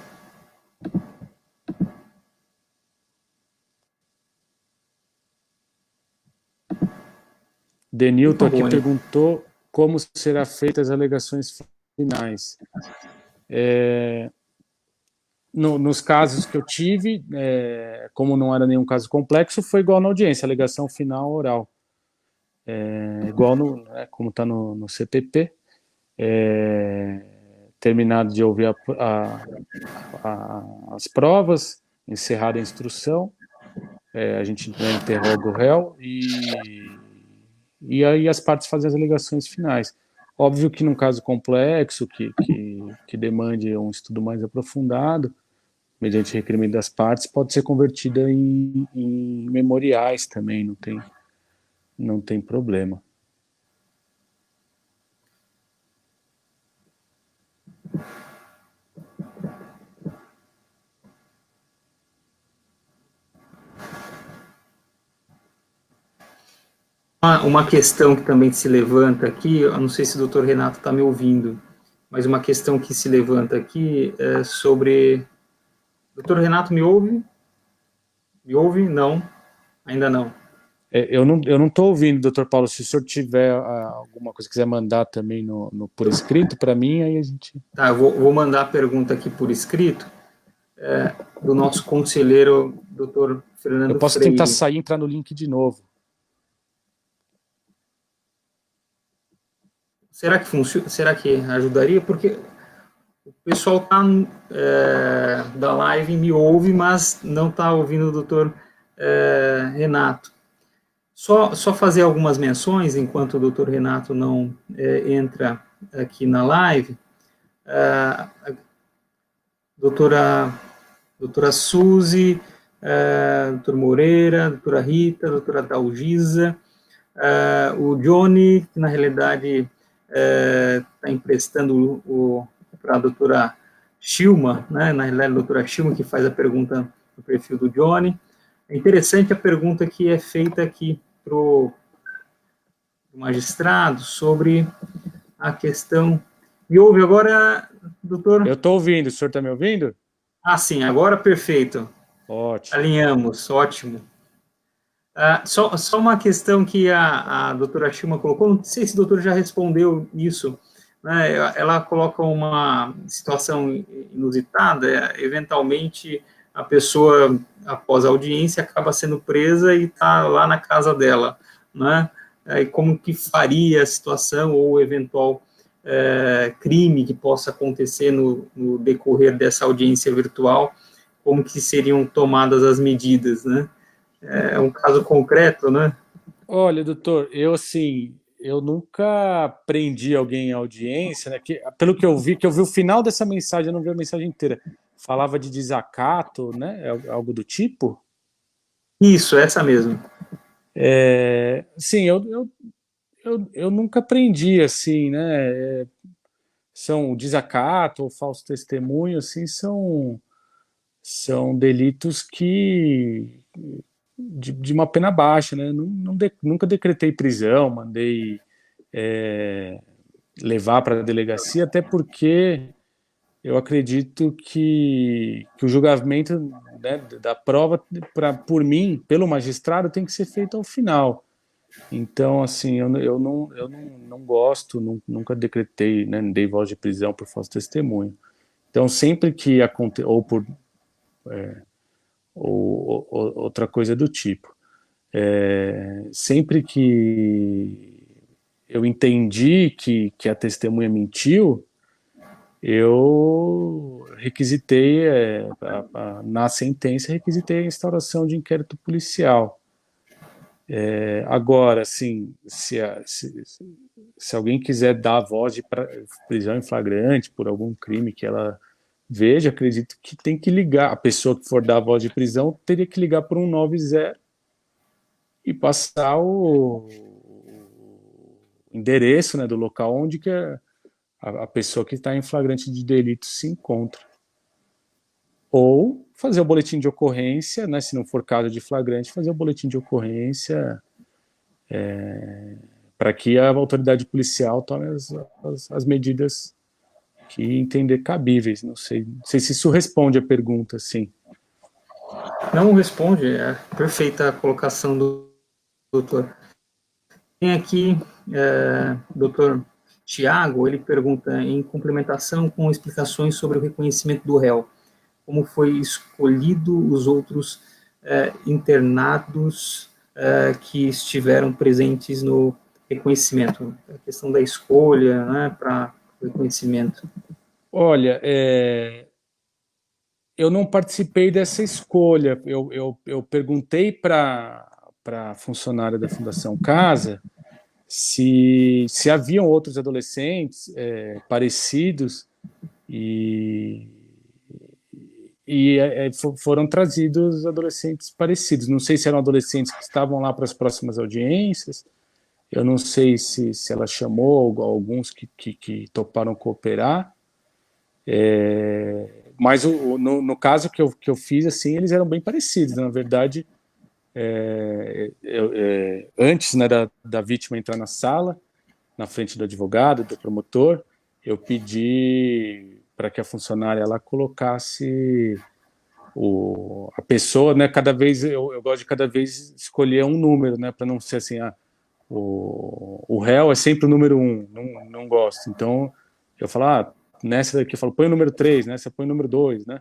Denilton aqui perguntou como será feitas as alegações finais. Nos casos que eu tive, como não era nenhum caso complexo, foi igual na audiência, alegação final oral. Igual como está no CPP. Terminado de ouvir as provas, encerrada a instrução, a gente interroga o réu e aí as partes fazem as alegações finais. Óbvio que num caso complexo, que demande um estudo mais aprofundado, mediante requerimento das partes, pode ser convertida em memoriais também, não tem problema. Uma questão que também se levanta aqui, eu não sei se o doutor Renato está me ouvindo, mas uma questão que se levanta aqui é sobre... Doutor Renato, me ouve? Me ouve? Não, ainda não. Eu não estou ouvindo, doutor Paulo. Se o senhor tiver alguma coisa que quiser mandar também por escrito para mim, aí a gente... Tá, eu vou mandar a pergunta aqui por escrito do nosso conselheiro, doutor Fernando Freire. Eu posso tentar sair e entrar no link de novo. Será que funciona? Será que ajudaria? Porque o pessoal da live me ouve, mas não está ouvindo o doutor Renato. Só fazer algumas menções, enquanto o doutor Renato não entra aqui na live. Doutora Suzy, doutor Moreira, doutora Rita, doutora Dalgisa, o Johnny, que na realidade está emprestando para a doutora Shilma, né? Na realidade a doutora Shilma que faz a pergunta no perfil do Johnny. É interessante a pergunta que é feita aqui para o magistrado sobre a questão... Me ouve agora, doutor? Eu estou ouvindo, o senhor está me ouvindo? Ah, sim, agora perfeito. Ótimo. Alinhamos, ótimo. Só uma questão que a doutora Shilma colocou, não sei se o doutor já respondeu isso, né? Ela coloca uma situação inusitada, eventualmente a pessoa, após a audiência, acaba sendo presa e está lá na casa dela, né? E como que faria a situação ou eventual crime que possa acontecer no decorrer dessa audiência virtual, como que seriam tomadas as medidas, né? É um caso concreto, né? Olha, doutor, eu nunca prendi alguém em audiência, né? Pelo que eu vi o final dessa mensagem, eu não vi a mensagem inteira. Falava de desacato, né? Algo do tipo? Isso, essa mesmo. Sim, eu nunca prendi, assim, né? São desacato ou falso testemunho, assim, são delitos de uma pena baixa, né? Nunca decretei prisão, mandei levar para a delegacia, até porque eu acredito que o julgamento, né, da prova, por mim, pelo magistrado, tem que ser feito ao final. Então, assim, eu não gosto, nunca decretei, né, dei voz de prisão por falso testemunho. Então, sempre que acontece, ou por ou outra coisa do tipo, sempre que eu entendi que a testemunha mentiu, eu requisitei, na sentença, requisitei a instauração de inquérito policial. Agora, assim, se alguém quiser dar voz de prisão em flagrante por algum crime que ela veja, acredito que tem que ligar. A pessoa que for dar a voz de prisão teria que ligar por 190 e passar o endereço, né, do local onde que a pessoa que está em flagrante de delito se encontra. Ou fazer o boletim de ocorrência, né, se não for caso de flagrante, fazer o boletim de ocorrência para que a autoridade policial tome as medidas que entender cabíveis. Não sei se isso responde a pergunta, sim. Não responde, é perfeita a colocação do doutor. Tem aqui, doutor Tiago, ele pergunta, em complementação com explicações sobre o reconhecimento do réu, como foi escolhido os outros internados que estiveram presentes no reconhecimento, a questão da escolha, né, para reconhecimento. Olha, eu não participei dessa escolha. Eu perguntei para a funcionária da Fundação Casa se haviam outros adolescentes parecidos e foram trazidos adolescentes parecidos. Não sei se eram adolescentes que estavam lá para as próximas audiências. Eu não sei se ela chamou alguns que toparam cooperar. Mas no caso que eu fiz, assim, eles eram bem parecidos. Na verdade, antes, né, da vítima entrar na sala, na frente do advogado, do promotor, eu pedi para que a funcionária lá colocasse a pessoa, né? Cada vez eu gosto de cada vez escolher um número, né? Para não ser assim, o réu é sempre o número 1, não gosto. Então eu falo, nessa daqui eu falo, põe o número 3, nessa põe o número 2, né?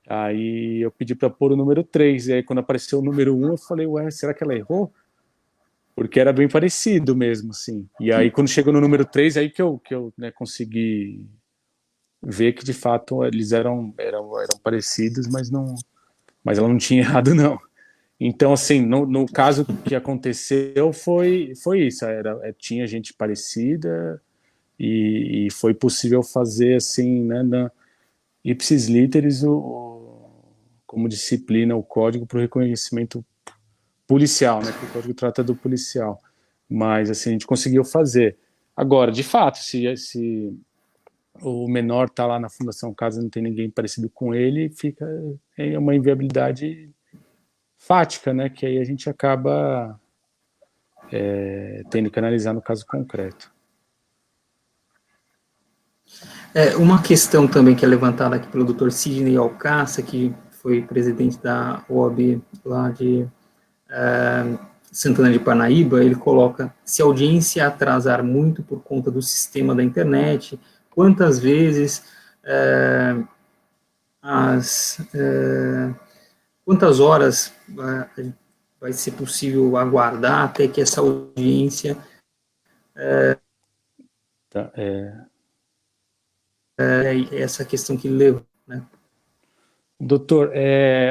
Aí eu pedi para pôr o número 3, e aí quando apareceu o número 1, eu falei, ué, será que ela errou? Porque era bem parecido mesmo, assim. E aí quando chegou no número 3, aí que eu né, consegui ver que de fato eles eram parecidos, mas ela não tinha errado, não. Então, assim, no caso que aconteceu foi isso, tinha gente parecida e foi possível fazer, assim, né, na ipsis literis, como disciplina, o código para o reconhecimento policial, né, que o código trata do policial. Mas, assim, a gente conseguiu fazer. Agora, de fato, se o menor está lá na Fundação Casa, não tem ninguém parecido com ele, fica uma inviabilidade fática, né, que aí a gente acaba tendo que analisar no caso concreto. Uma questão também que é levantada aqui pelo Dr. Sidney Alcácer, que foi presidente da OAB lá de Santana de Parnaíba, ele coloca, se a audiência atrasar muito por conta do sistema da internet, quantas vezes quantas horas vai ser possível aguardar até que essa audiência essa questão que leva, né? Doutor,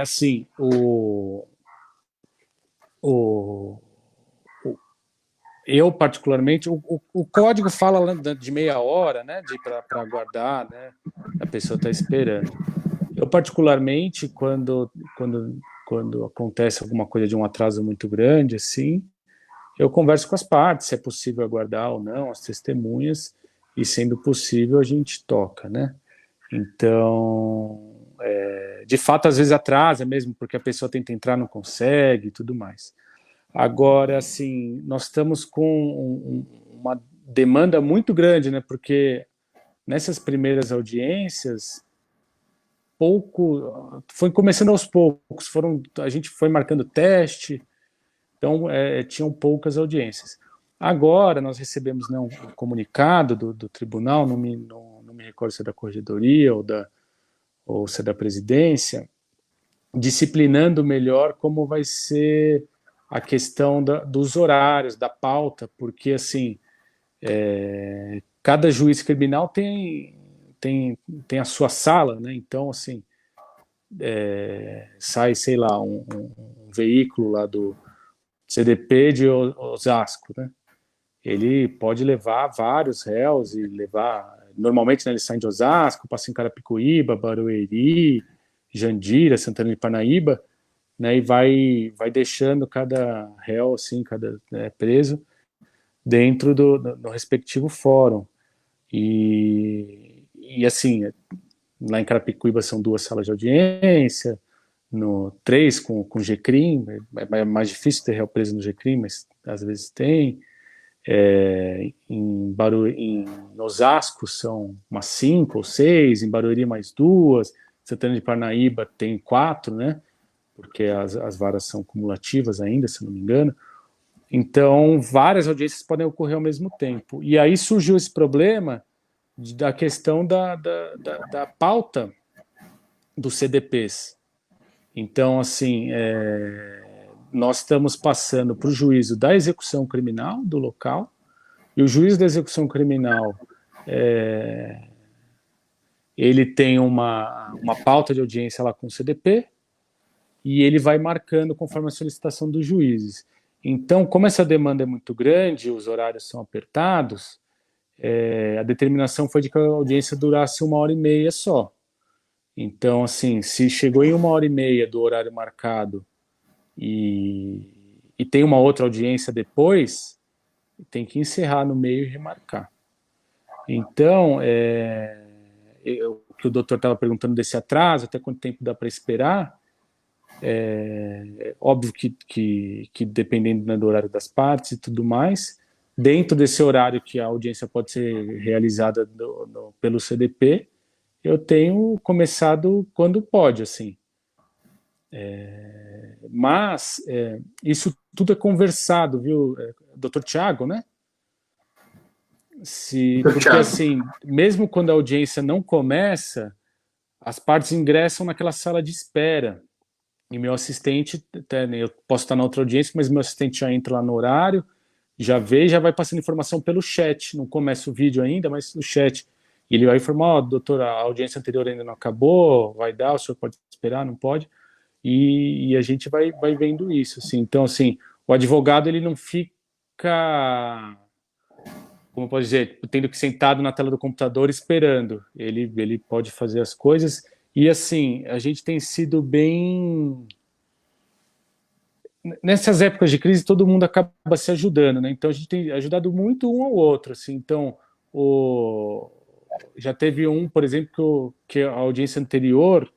assim, eu particularmente, o código fala de meia hora, né, para aguardar, né, a pessoa está esperando. Eu particularmente, quando acontece alguma coisa de um atraso muito grande, assim, eu converso com as partes, se é possível aguardar ou não, as testemunhas, e sendo possível a gente toca, né? Então, de fato, às vezes atrasa mesmo, porque a pessoa tenta entrar, não consegue e tudo mais. Agora, assim, nós estamos com demanda muito grande, né? Porque nessas primeiras audiências, foi começando aos poucos, a gente foi marcando teste, então tinham poucas audiências. Agora nós recebemos, né, um comunicado do tribunal, não me recordo se é da corregedoria ou se é da presidência, disciplinando melhor como vai ser a questão dos horários, da pauta, porque assim, cada juiz criminal tem a sua sala, né? Então, assim, sai, sei lá, um veículo lá do CDP de Osasco, né? Ele pode levar vários réus e levar... Normalmente, né, ele sai de Osasco, passa em Carapicuíba, Barueri, Jandira, Santana de Parnaíba, né, e vai deixando cada réu, assim, cada preso, dentro do respectivo fórum. E assim, lá em Carapicuíba são 2 salas de audiência, 3 com GCRIM, é mais difícil ter réu preso no GCRIM, mas às vezes tem. Em Osasco são umas 5 ou 6, em Barueri mais 2, Santana de Parnaíba tem 4, né? Porque as varas são cumulativas ainda, se não me engano. Então, várias audiências podem ocorrer ao mesmo tempo. E aí surgiu esse problema da questão da pauta dos CDPs. Então, assim, nós estamos passando para o juízo da execução criminal do local, e o juiz da execução criminal ele tem uma pauta de audiência lá com o CDP, e ele vai marcando conforme a solicitação dos juízes. Então, como essa demanda é muito grande, os horários são apertados, a determinação foi de que a audiência durasse 1h30 só. Então, assim, se chegou em 1h30 do horário marcado e tem uma outra audiência depois, tem que encerrar no meio e remarcar. Então, o que o doutor estava perguntando desse atraso, até quanto tempo dá para esperar, óbvio que dependendo, né, do horário das partes e tudo mais, dentro desse horário que a audiência pode ser realizada pelo CDP, eu tenho começado quando pode, assim. Mas isso tudo é conversado, viu, doutor Tiago, né? Porque, assim, mesmo quando a audiência não começa, as partes ingressam naquela sala de espera. E meu assistente, eu posso estar na outra audiência, mas meu assistente já entra lá no horário, já vê e já vai passando informação pelo chat. Não começa o vídeo ainda, mas no chat. E ele vai informar, doutor, a audiência anterior ainda não acabou, vai dar, o senhor pode esperar, não pode? E a gente vai vendo isso, assim. Então, assim, o advogado, ele não fica, como eu posso dizer, tendo que sentado na tela do computador esperando. Ele pode fazer as coisas. E, assim, a gente tem sido bem... Nessas épocas de crise, todo mundo acaba se ajudando, né? Então, a gente tem ajudado muito um ao outro, assim. Então, já teve por exemplo, que a audiência anterior,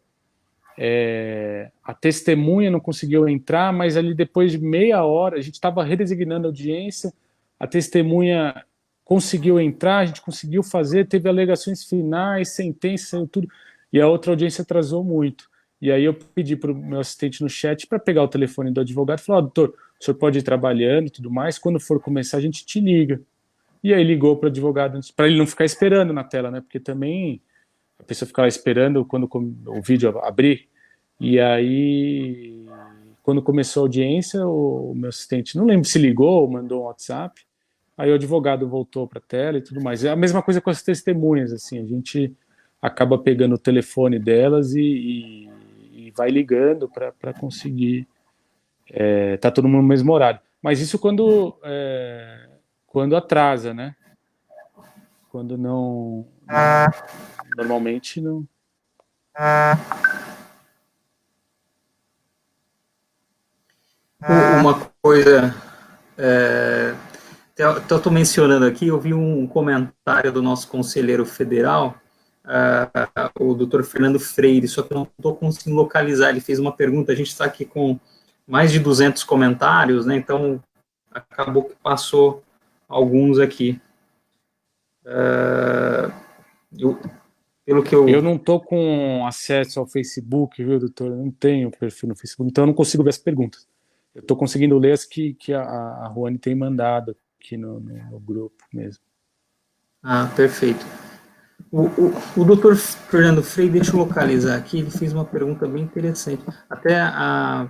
a testemunha não conseguiu entrar, mas ali depois de meia hora, a gente estava redesignando a audiência, a testemunha conseguiu entrar, a gente conseguiu fazer, teve alegações finais, sentença, tudo, e a outra audiência atrasou muito. E aí eu pedi para o meu assistente no chat para pegar o telefone do advogado e falar, doutor, o senhor pode ir trabalhando e tudo mais, quando for começar a gente te liga. E aí ligou para o advogado, para ele não ficar esperando na tela, né? Porque também a pessoa ficava esperando quando o vídeo abrir. E aí, quando começou a audiência, o meu assistente, não lembro se ligou ou mandou um WhatsApp, aí o advogado voltou para a tela e tudo mais. É a mesma coisa com as testemunhas, assim, a gente acaba pegando o telefone delas e vai ligando para conseguir tá todo mundo no mesmo horário. Mas isso quando atrasa, né? Quando não... Normalmente não... Uma coisa... eu estou mencionando aqui, eu vi um comentário do nosso conselheiro federal, o doutor Fernando Freire, só que eu não estou conseguindo localizar, ele fez uma pergunta, a gente está aqui com mais de 200 comentários, né, então acabou que passou alguns aqui. Pelo que eu... Eu não estou com acesso ao Facebook, viu, doutor? Eu não tenho perfil no Facebook, então eu não consigo ver as perguntas. Eu estou conseguindo ler as que a Ruane tem mandado aqui no grupo mesmo. Ah, perfeito. O doutor Fernando Freire, deixa eu localizar aqui, ele fez uma pergunta bem interessante. Até a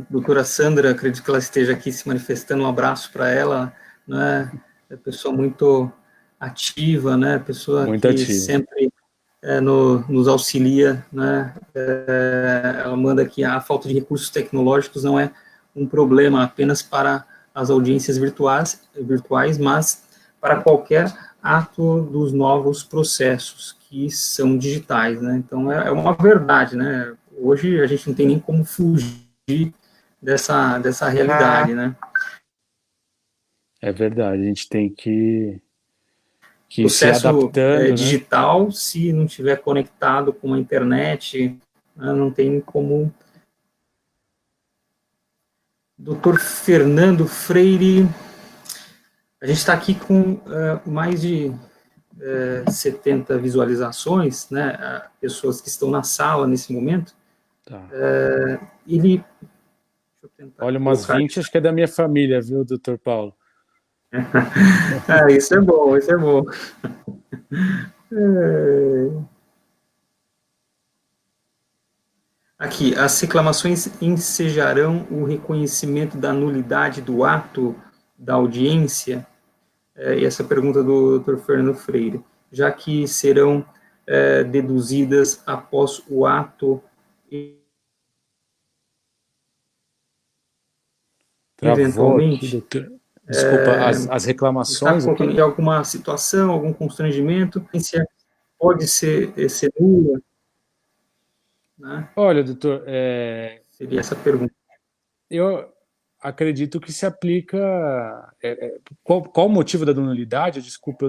doutora Sandra, acredito que ela esteja aqui se manifestando, um abraço para ela, né? É pessoa muito ativa, né? Pessoa Muito que ativo. sempre nos auxilia, né? Ela manda que a falta de recursos tecnológicos não é um problema apenas para as audiências virtuais, mas para qualquer ato dos novos processos que são digitais, né? Então é uma verdade, né? Hoje a gente não tem nem como fugir dessa realidade, né? É verdade, a gente tem que ir se Processo adaptando, né? digital, se não tiver conectado com a internet, né, não tem como. Doutor Fernando Freire, a gente está aqui com mais de 70 visualizações, né, pessoas que estão na sala nesse momento. Tá. Deixa eu tentar Olha, umas colocar 20 acho que é da minha família, viu, doutor Paulo? isso é bom, isso é bom. Aqui, as reclamações ensejarão o reconhecimento da nulidade do ato da audiência? E essa pergunta do Dr. Fernando Freire, já que serão deduzidas após o ato Travou aqui, eventualmente. doutor. Desculpa, as Está reclamações, o colocando quê? em alguma situação, algum constrangimento, pode ser nula, né? Olha, doutor, Seria essa pergunta. eu acredito que se aplica. Qual o motivo da nulidade? Desculpa,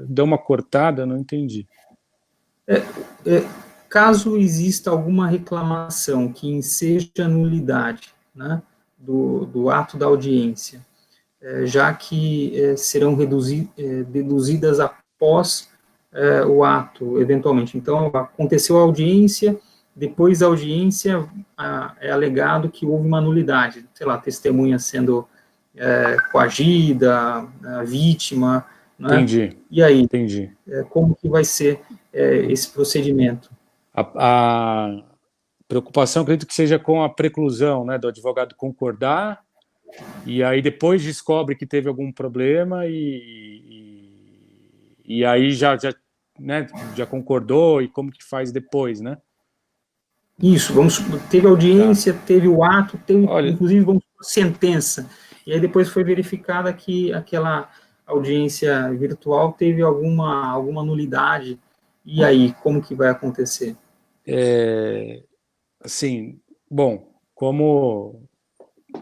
deu uma cortada, eu não entendi. Caso exista alguma reclamação que enseja nulidade, né, do ato da audiência, já que serão deduzidas após o ato, eventualmente. Então, aconteceu a audiência, depois da audiência é alegado que houve uma nulidade, sei lá, testemunha sendo coagida, a vítima, né? Entendi, E aí, entendi. como que vai ser esse procedimento? A preocupação, acredito que seja com a preclusão, né, do advogado concordar, e aí depois descobre que teve algum problema e aí né, já concordou, e como que faz depois, né? Isso, teve Tá. audiência, teve o ato, teve, Olha, inclusive, sentença. E aí depois foi verificada que aquela audiência virtual teve alguma nulidade. E aí, como que vai acontecer? assim, bom, como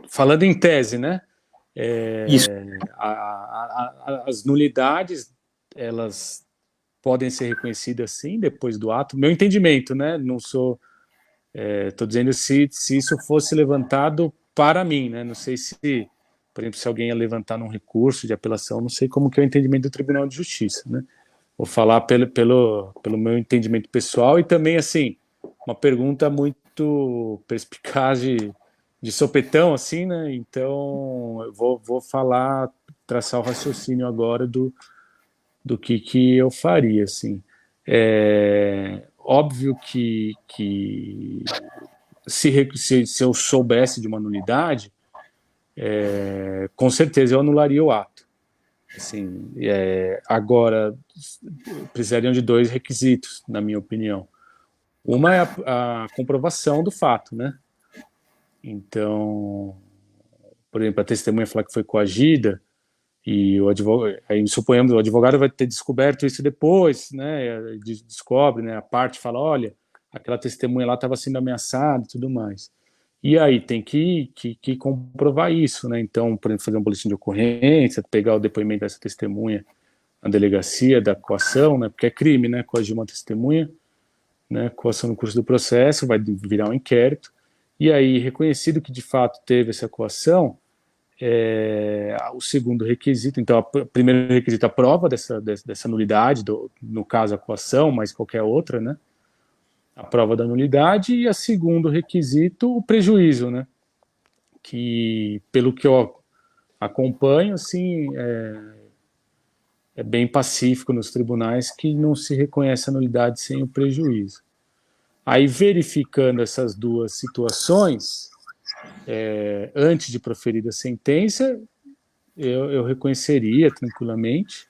falando em tese, né? Isso. As nulidades, elas podem ser reconhecidas sim depois do ato. Meu entendimento, né? Não sou, estou dizendo se isso fosse levantado para mim, né? Não sei se, por exemplo, se alguém ia levantar num recurso de apelação, não sei como que é o entendimento do Tribunal de Justiça, né? Vou falar pelo meu entendimento pessoal e também, assim, uma pergunta muito perspicaz de sopetão, assim, né? Então, eu vou falar, traçar o raciocínio agora do que eu faria, assim. Óbvio que se eu soubesse de uma nulidade, com certeza eu anularia o ato. Assim, agora, precisariam de dois requisitos, na minha opinião. Uma é a comprovação do fato, né? Então, por exemplo, a testemunha falar que foi coagida e o advogado, aí suponhamos o advogado vai ter descoberto isso depois, né? Descobre, né? A parte fala, olha, aquela testemunha lá estava sendo ameaçada e tudo mais. E aí tem que comprovar isso, né? Então, por exemplo, fazer um boletim de ocorrência, pegar o depoimento dessa testemunha na delegacia da coação, né? Porque é crime, né? Coagir uma testemunha, né? Coação no curso do processo, vai virar um inquérito. E aí, reconhecido que de fato teve essa coação, o segundo requisito, então, o primeiro requisito, a prova dessa nulidade, no caso a coação, mas qualquer outra, né? A prova da nulidade, e o segundo requisito, o prejuízo, né? Que, pelo que eu acompanho, assim, é bem pacífico nos tribunais que não se reconhece a nulidade sem o prejuízo. Aí, verificando essas duas situações, antes de proferir a sentença, eu reconheceria tranquilamente.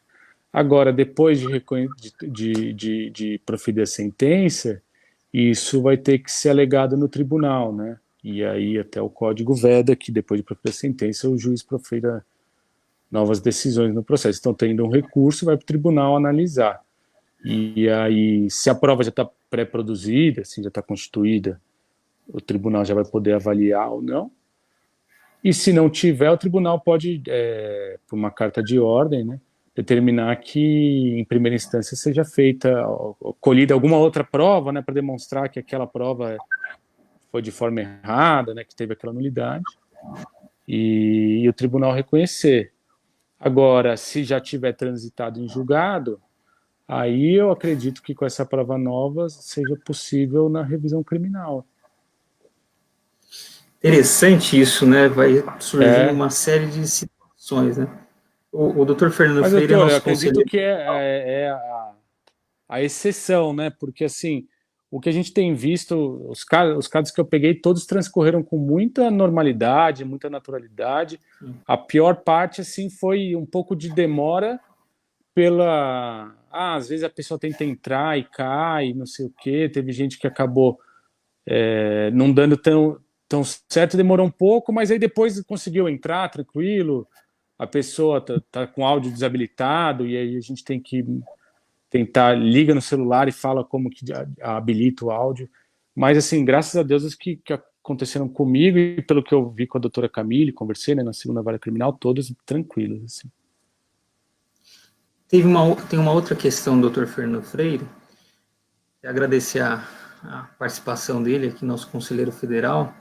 Agora, depois de proferir a sentença, isso vai ter que ser alegado no tribunal, né? E aí até o código veda que depois de proferir a sentença o juiz profira novas decisões no processo. Então, tendo um recurso, vai para o tribunal analisar. E aí, se a prova já está pré-produzida, assim, já está constituída, o tribunal já vai poder avaliar ou não. E se não tiver, o tribunal pode, por uma carta de ordem, né, determinar que, em primeira instância, seja feita, colhida alguma outra prova, né, para demonstrar que aquela prova foi de forma errada, né, que teve aquela nulidade, e o tribunal reconhecer. Agora, se já tiver transitado em julgado, aí eu acredito que com essa prova nova seja possível na revisão criminal. Interessante isso, né? Vai surgindo uma série de situações, né? O doutor Fernando Mas, Freire é doutor, eu nosso acredito conselheiro. que a exceção, né? Porque, assim, o que a gente tem visto, os casos que eu peguei, todos transcorreram com muita normalidade, muita naturalidade. A pior parte, assim, foi um pouco de demora pela... às vezes a pessoa tenta entrar e cai, não sei o quê. Teve gente que acabou não dando tão certo, demorou um pouco, mas aí depois conseguiu entrar tranquilo. A pessoa tá com áudio desabilitado e aí a gente tem que tentar, liga no celular e fala como que habilita o áudio. Mas, assim, graças a Deus, os que aconteceram comigo e pelo que eu vi com a doutora Camille, conversei, né, na segunda vara criminal, todos tranquilos, assim. Tem uma outra questão, doutor Fernando Freire. Agradecer a participação dele aqui, nosso conselheiro federal.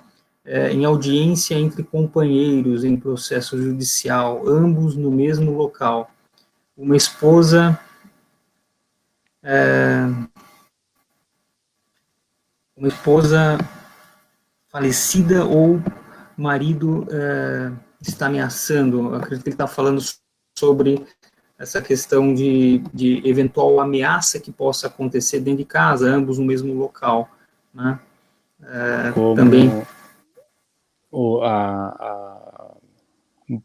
Em audiência entre companheiros em processo judicial, ambos no mesmo local. Uma esposa falecida ou marido está ameaçando. Eu acredito que ele está falando sobre essa questão de eventual ameaça que possa acontecer dentro de casa, ambos no mesmo local, né? Como também.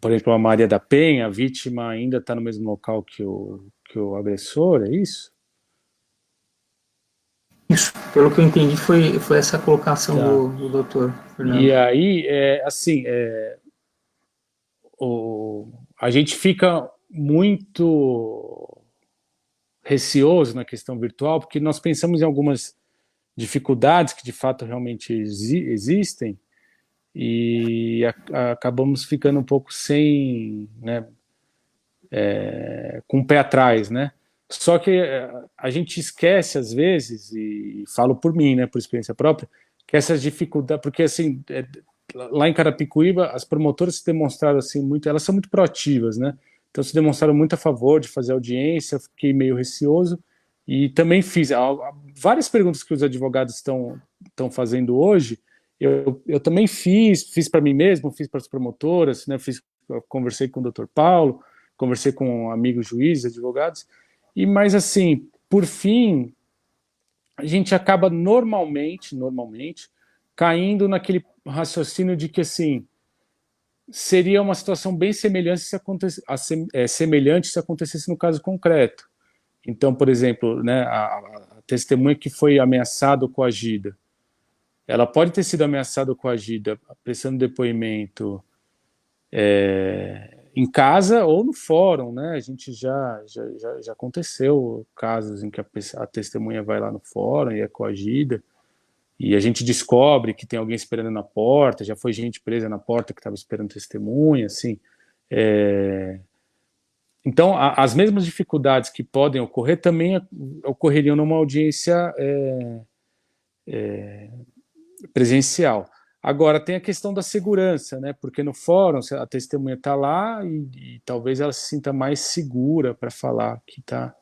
Por exemplo, a Maria da Penha, a vítima ainda está no mesmo local que o agressor, é isso? Isso, pelo que eu entendi, foi essa colocação do doutor Fernando. E aí, assim, a gente fica muito receoso na questão virtual, porque nós pensamos em algumas dificuldades que de fato realmente existem e acabamos ficando um pouco sem, né, com o pé atrás, né? Só que a gente esquece às vezes, e falo por mim, né, por experiência própria, que essas dificuldades, porque assim, lá em Carapicuíba, as promotoras se demonstraram assim muito, elas são muito proativas, né? Então se demonstraram muito a favor de fazer audiência, fiquei meio receoso e também fiz várias perguntas que os advogados estão fazendo hoje. Eu também fiz para mim mesmo, fiz para as promotoras, né? Conversei com o Dr. Paulo, conversei com amigos juízes, advogados, mas assim, por fim, a gente acaba normalmente caindo naquele raciocínio de que, assim, seria uma situação bem semelhante se acontecesse no caso concreto. Então, por exemplo, né, a testemunha que foi ameaçada ou coagida, ela pode ter sido ameaçada ou coagida prestando depoimento em casa ou no fórum, né? A gente já aconteceu casos em que a testemunha vai lá no fórum e é coagida, e a gente descobre que tem alguém esperando na porta, já foi gente presa na porta que estava esperando testemunha, assim. Então, as mesmas dificuldades que podem ocorrer também ocorreriam numa audiência presencial. Agora, tem a questão da segurança, né? Porque no fórum a testemunha está lá e talvez ela se sinta mais segura para falar que tá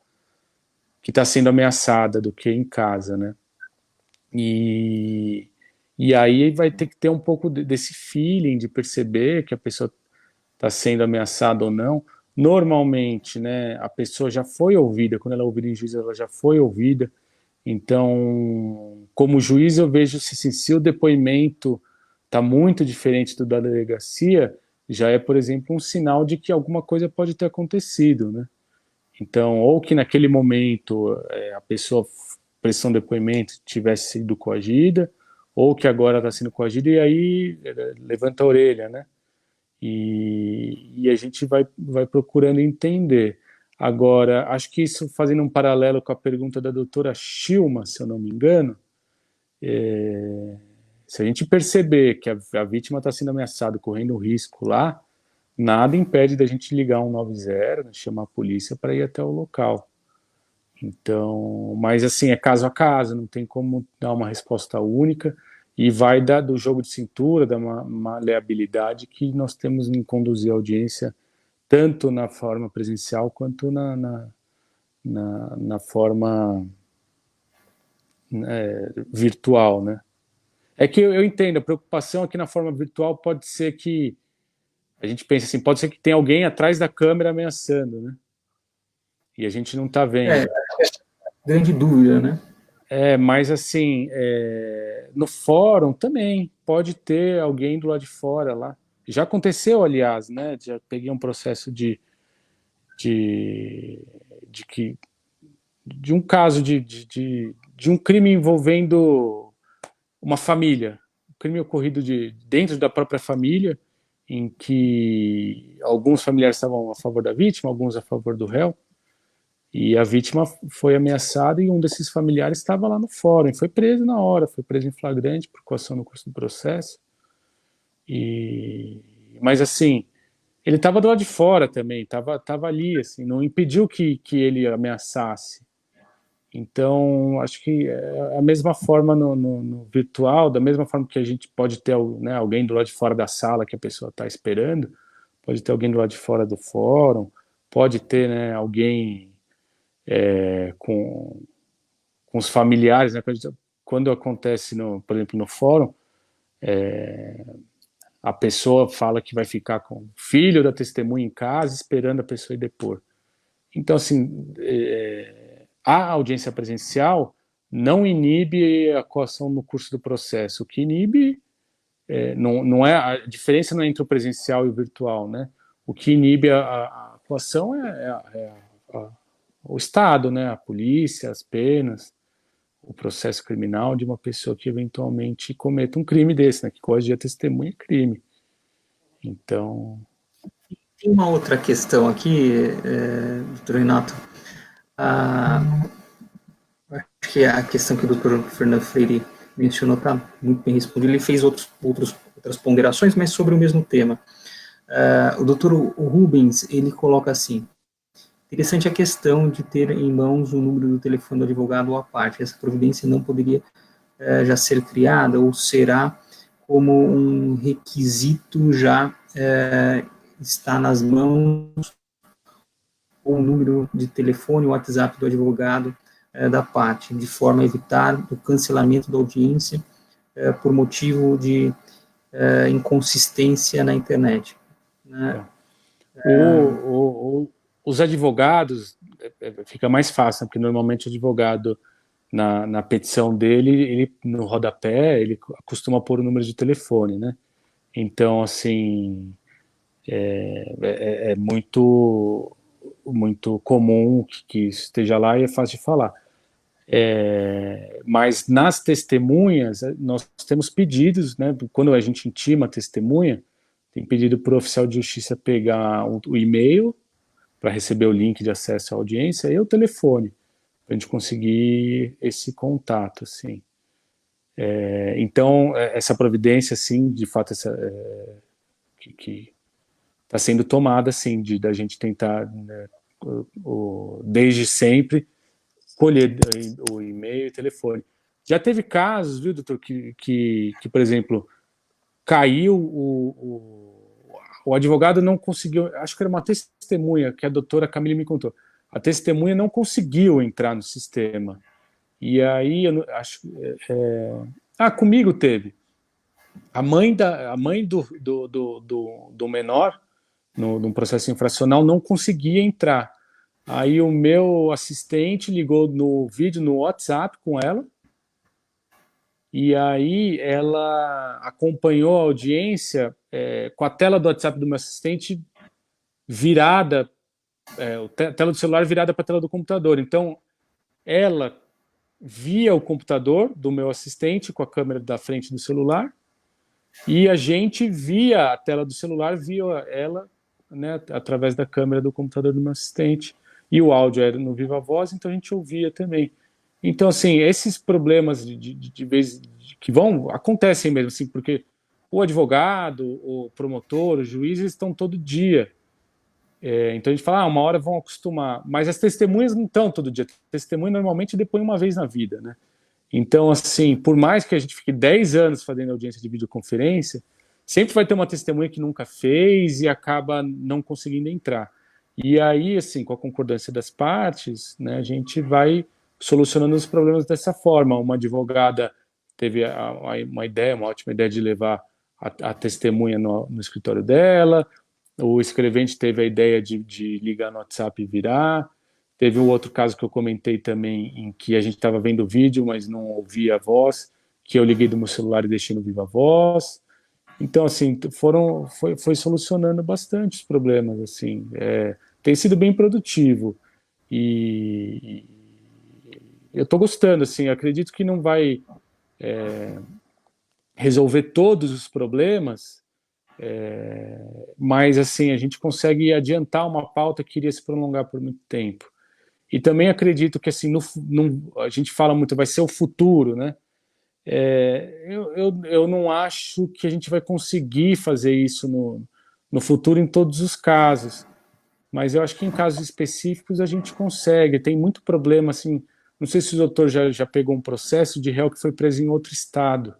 sendo ameaçada do que em casa, né? E, e aí vai ter que ter um pouco desse feeling de perceber que a pessoa está sendo ameaçada ou não. Normalmente, né, a pessoa já foi ouvida, quando ela é ouvida em juízo, ela já foi ouvida. Então, como juiz, eu vejo se o depoimento está muito diferente do da delegacia, já é, por exemplo, um sinal de que alguma coisa pode ter acontecido, né? Então, ou que naquele momento a pessoa prestou um depoimento tivesse sido coagida, ou que agora está sendo coagida e aí levanta a orelha, né? E a gente vai procurando entender. Agora, acho que isso fazendo um paralelo com a pergunta da doutora Shilma, se eu não me engano, se a gente perceber que a vítima está sendo ameaçada, correndo risco lá, nada impede da gente ligar 190, né, chamar a polícia para ir até o local. Então, mas assim, é caso a caso, não tem como dar uma resposta única e vai do jogo de cintura, da maleabilidade que nós temos em conduzir a audiência, tanto na forma presencial quanto na forma virtual, né? É que eu entendo, a preocupação aqui na forma virtual pode ser que a gente pense assim, pode ser que tenha alguém atrás da câmera ameaçando, né? E a gente não está vendo. Grande dúvida, né? Mas assim, no fórum também pode ter alguém do lado de fora lá. Já aconteceu, aliás, né? Já peguei um processo de, de, de um caso de um crime envolvendo uma família, um crime ocorrido dentro da própria família, em que alguns familiares estavam a favor da vítima, alguns a favor do réu, e a vítima foi ameaçada e um desses familiares estava lá no fórum, e foi preso na hora, foi preso em flagrante por coação no curso do processo. Mas assim, ele estava do lado de fora também, estava ali, assim, não impediu que ele ameaçasse. Então, acho que é a mesma forma no virtual, da mesma forma que a gente pode ter, né, alguém do lado de fora da sala que a pessoa está esperando, pode ter alguém do lado de fora do fórum, pode ter, né, alguém com os familiares, né, quando acontece, por exemplo, no fórum, a pessoa fala que vai ficar com o filho da testemunha em casa, esperando a pessoa ir depor. Então, assim, a audiência presencial não inibe a coação no curso do processo. O que inibe não é a diferença não é entre o presencial e o virtual, né? O que inibe a coação o Estado, né? A polícia, as penas, o processo criminal de uma pessoa que eventualmente cometa um crime desse, né? Que coage a testemunha é crime. Então, tem uma outra questão aqui, doutor Renato. Acho que a questão que o doutor Fernando Freire mencionou está muito bem respondida. Ele fez outras ponderações, mas sobre o mesmo tema. O doutor Rubens, ele coloca assim: interessante a questão de ter em mãos o número do telefone do advogado ou à parte. Essa providência não poderia já ser criada ou será como um requisito já está nas mãos ou o número de telefone ou WhatsApp do advogado da parte, de forma a evitar o cancelamento da audiência por motivo de inconsistência na internet. Né? Os advogados, fica mais fácil, porque normalmente o advogado, na petição dele, ele no rodapé, ele costuma pôr o número de telefone, né? Então, assim, é muito, muito comum que esteja lá e é fácil de falar. Mas nas testemunhas, nós temos pedidos, né? Quando a gente intima a testemunha, tem pedido para o oficial de justiça pegar o e-mail para receber o link de acesso à audiência e o telefone, para a gente conseguir esse contato, assim. Então, essa providência, assim, de fato, que está sendo tomada, assim, da gente tentar, né, desde sempre, colher o e-mail e o telefone. Já teve casos, viu, doutor, que por exemplo, caiu, o advogado não conseguiu, acho que era uma testemunha, que a doutora Camille me contou, a testemunha não conseguiu entrar no sistema. E aí, comigo teve. A mãe do menor, num processo infracional, não conseguia entrar. Aí o meu assistente ligou no vídeo, no WhatsApp com ela, e aí ela acompanhou a audiência com a tela do WhatsApp do meu assistente virada, a tela do celular virada para a tela do computador. Então, ela via o computador do meu assistente com a câmera da frente do celular, e a gente via a tela do celular, via ela, né, através da câmera do computador do meu assistente, e o áudio era no Viva Voz, então a gente ouvia também. Então, assim, esses problemas de vez que acontecem mesmo, assim, porque o advogado, o promotor, os juízes estão todo dia. Então a gente fala, uma hora vão acostumar, mas as testemunhas não estão todo dia. Testemunha normalmente depõe uma vez na vida, né? Então, assim, por mais que a gente fique 10 anos fazendo audiência de videoconferência, sempre vai ter uma testemunha que nunca fez e acaba não conseguindo entrar. E aí, assim, com a concordância das partes, né, a gente vai solucionando os problemas dessa forma. Uma advogada teve uma ótima ideia de levar a testemunha no escritório dela, o escrevente teve a ideia de ligar no WhatsApp e virar. Teve um outro caso que eu comentei também, em que a gente estava vendo o vídeo, mas não ouvia a voz, que eu liguei do meu celular e deixei no Viva Voz. Então, assim, foi solucionando bastante os problemas, assim. Tem sido bem produtivo. E eu estou gostando, assim, acredito que não vai resolver todos os problemas, mas, assim, a gente consegue adiantar uma pauta que iria se prolongar por muito tempo. E também acredito que, assim, a gente fala muito, vai ser o futuro, né? Eu não acho que a gente vai conseguir fazer isso no futuro em todos os casos, mas eu acho que em casos específicos a gente consegue. Tem muito problema, assim, não sei se o doutor já pegou um processo de réu que foi preso em outro estado.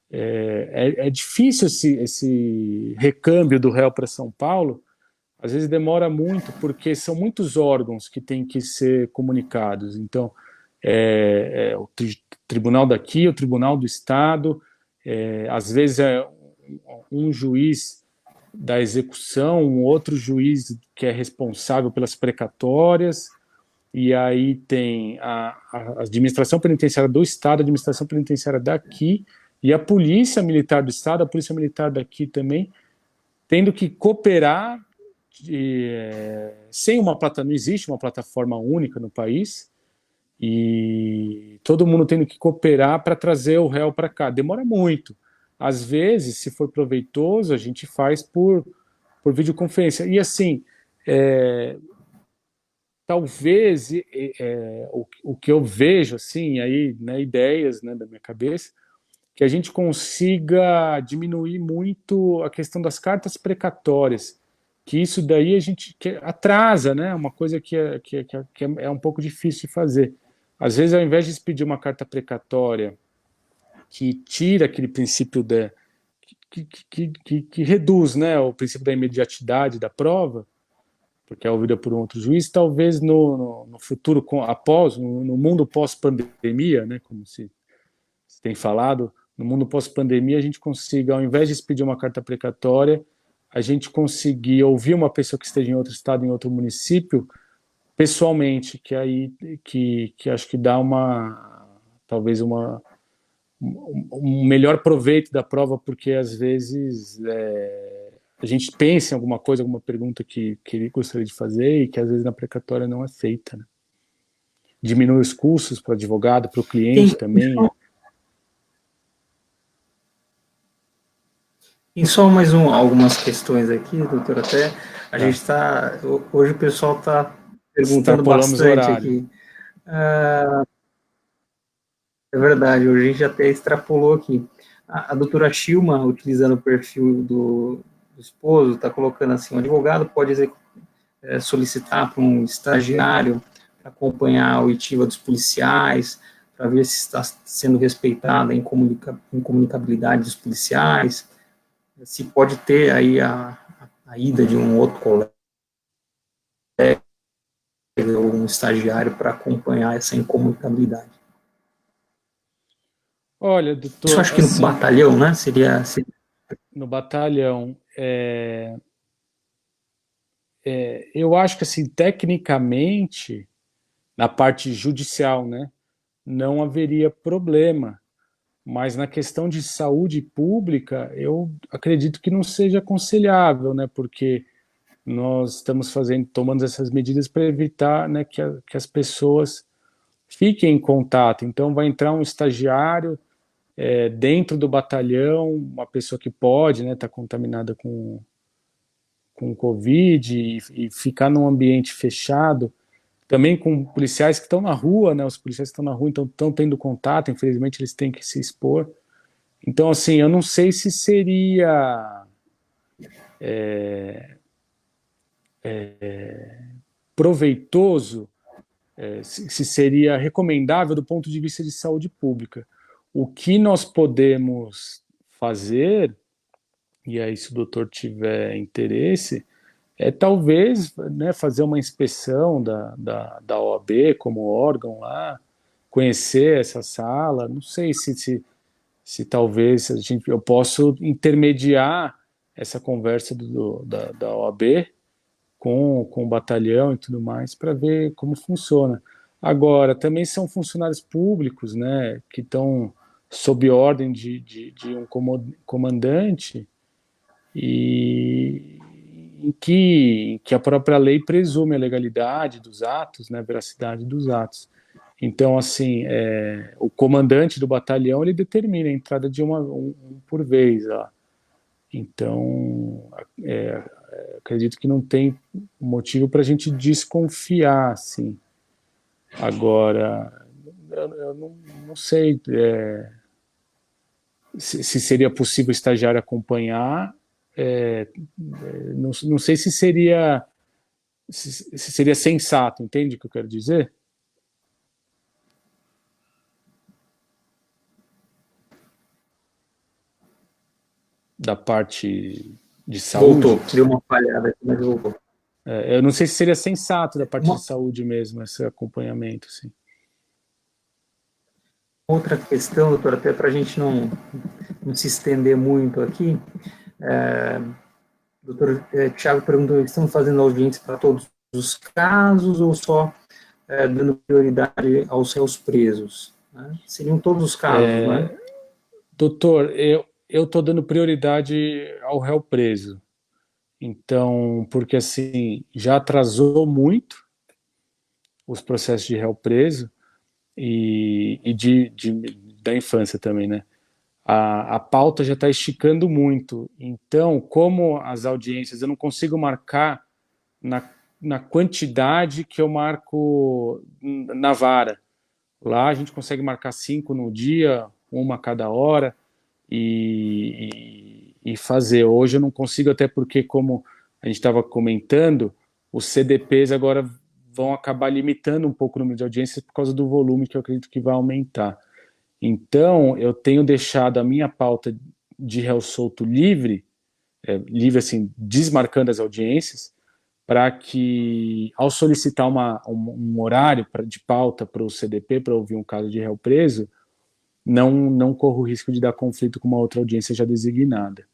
É difícil esse recâmbio do réu para São Paulo, às vezes demora muito, porque são muitos órgãos que têm que ser comunicados. Então, o tribunal daqui, o tribunal do estado, às vezes é um juiz da execução, um outro juiz que é responsável pelas precatórias, e aí tem a administração penitenciária do estado, a administração penitenciária daqui, e a polícia militar do estado, a polícia militar daqui também, tendo que cooperar sem não existe uma plataforma única no país, e todo mundo tendo que cooperar para trazer o réu para cá. Demora muito. Às vezes, se for proveitoso, a gente faz por videoconferência. E assim, talvez o que eu vejo, assim, aí, né, ideias, né, da minha cabeça, que a gente consiga diminuir muito a questão das cartas precatórias, que isso daí a gente atrasa, né? Uma coisa que é um pouco difícil de fazer. Às vezes, ao invés de se pedir uma carta precatória que tira aquele princípio que reduz, né, o princípio da imediatidade da prova, porque é ouvida por um outro juiz, talvez no futuro, no mundo pós-pandemia, né, como se tem falado, no mundo pós-pandemia, a gente consiga, ao invés de se pedir uma carta precatória, a gente conseguir ouvir uma pessoa que esteja em outro estado, em outro município, pessoalmente, que aí que acho que dá talvez um melhor proveito da prova, porque às vezes a gente pensa em alguma coisa, alguma pergunta que ele gostaria de fazer e que às vezes na precatória não é feita, né? Diminui os custos para o advogado, para o cliente também. E só mais algumas questões aqui, doutor, até a gente está, hoje o pessoal está perguntando bastante aqui. É verdade, hoje a gente até extrapolou aqui. A doutora Shilma, utilizando o perfil do esposo, está colocando assim, o advogado pode solicitar para um estagiário para acompanhar a oitiva dos policiais, para ver se está sendo respeitada a incomunicabilidade dos policiais, se pode ter aí a ida de um outro colega ou um estagiário para acompanhar essa incomunicabilidade. Olha, Isso doutor, acho que no assim, batalhão, né, seria... no batalhão, eu acho que, assim, tecnicamente, na parte judicial, né, não haveria problema, mas na questão de saúde pública, eu acredito que não seja aconselhável, né, porque nós estamos tomando essas medidas para evitar, né, que as pessoas fiquem em contato. Então, vai entrar um estagiário dentro do batalhão, uma pessoa que pode, né, estar contaminada com Covid e ficar num ambiente fechado, também com policiais que estão na rua, né, os policiais que estão na rua, então estão tendo contato, infelizmente eles têm que se expor. Então, assim, eu não sei se seria proveitoso, se seria recomendável do ponto de vista de saúde pública. O que nós podemos fazer, e aí se o doutor tiver interesse, é talvez, né, fazer uma inspeção da OAB como órgão lá, conhecer essa sala, não sei se talvez eu posso intermediar essa conversa da OAB com o batalhão e tudo mais para ver como funciona. Agora, também são funcionários públicos, né, que estão sob ordem de um comandante e em que a própria lei presume a legalidade dos atos, né, a veracidade dos atos. Então, assim, o comandante do batalhão ele determina a entrada de um por vez lá. Então, acredito que não tem motivo para a gente desconfiar, assim. Agora, eu não sei se seria possível o estagiário acompanhar, não sei se seria sensato, entende o que eu quero dizer? Da parte de saúde. Voltou, deu uma falhada aqui, mas voltou. Eu não sei se seria sensato da parte Uma de saúde mesmo, esse acompanhamento, assim. outra questão, doutor, até para a gente não se estender muito aqui, o doutor Tiago perguntou, estamos fazendo audiência para todos os casos ou só dando prioridade aos réus presos? Né? Seriam todos os casos, né? Doutor, eu estou dando prioridade ao réu preso. Então, porque assim, já atrasou muito os processos de réu preso e da infância também, né? A pauta já está esticando muito. Então, como as audiências eu não consigo marcar na quantidade que eu marco na vara. Lá a gente consegue marcar 5 no dia, uma a cada hora, e fazer. Hoje eu não consigo, até porque, como a gente estava comentando, os CDPs agora vão acabar limitando um pouco o número de audiências por causa do volume que eu acredito que vai aumentar. Então, eu tenho deixado a minha pauta de réu solto livre, livre assim, desmarcando as audiências, para que, ao solicitar um horário de pauta para o CDP, para ouvir um caso de réu preso, não corro o risco de dar conflito com uma outra audiência já designada.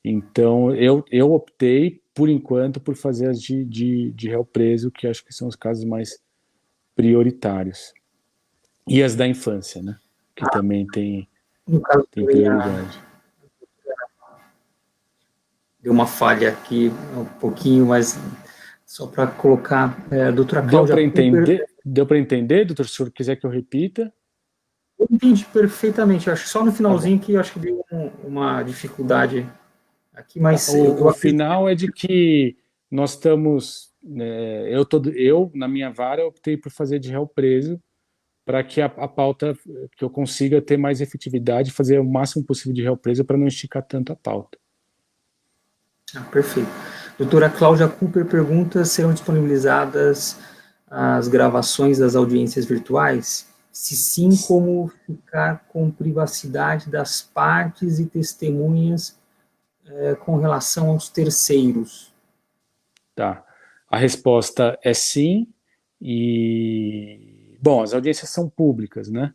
Então, eu optei, por enquanto, por fazer as de réu preso, que acho que são os casos mais prioritários. E as da infância, né? Que também tem No caso, prioridade. deu uma falha aqui um pouquinho, mas só para colocar, doutora Cláudia Cooper... Deu para entender, doutor? Se o senhor quiser que eu repita? Eu entendi perfeitamente, eu acho que só no finalzinho Tá que eu acho que deu uma dificuldade aqui, mas o final é de que nós estamos... eu, na minha vara, optei por fazer de réu preso para que a pauta, que eu consiga ter mais efetividade, fazer o máximo possível de réu preso para não esticar tanto a pauta. Perfeito. Doutora Cláudia Cooper pergunta: serão disponibilizadas as gravações das audiências virtuais? Se sim, como ficar com privacidade das partes e testemunhas com relação aos terceiros? Tá. A resposta é sim, e, bom, as audiências são públicas, né?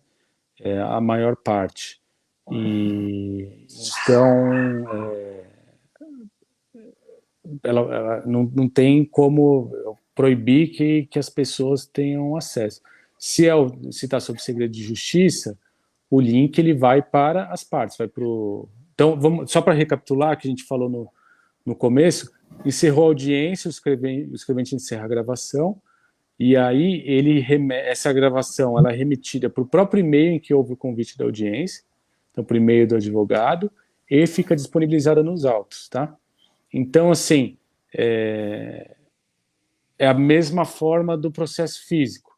A maior parte. E, então, ela não tem como proibir que as pessoas tenham acesso. Se está sob segredo de justiça, o link ele vai para as partes, vai para o... Então, só para recapitular, que a gente falou no começo, encerrou a audiência, o escrevente encerra a gravação, e aí essa gravação ela é remetida para o próprio e-mail em que houve o convite da audiência, então para o e-mail do advogado, e fica disponibilizada nos autos, tá? Então, assim, é a mesma forma do processo físico.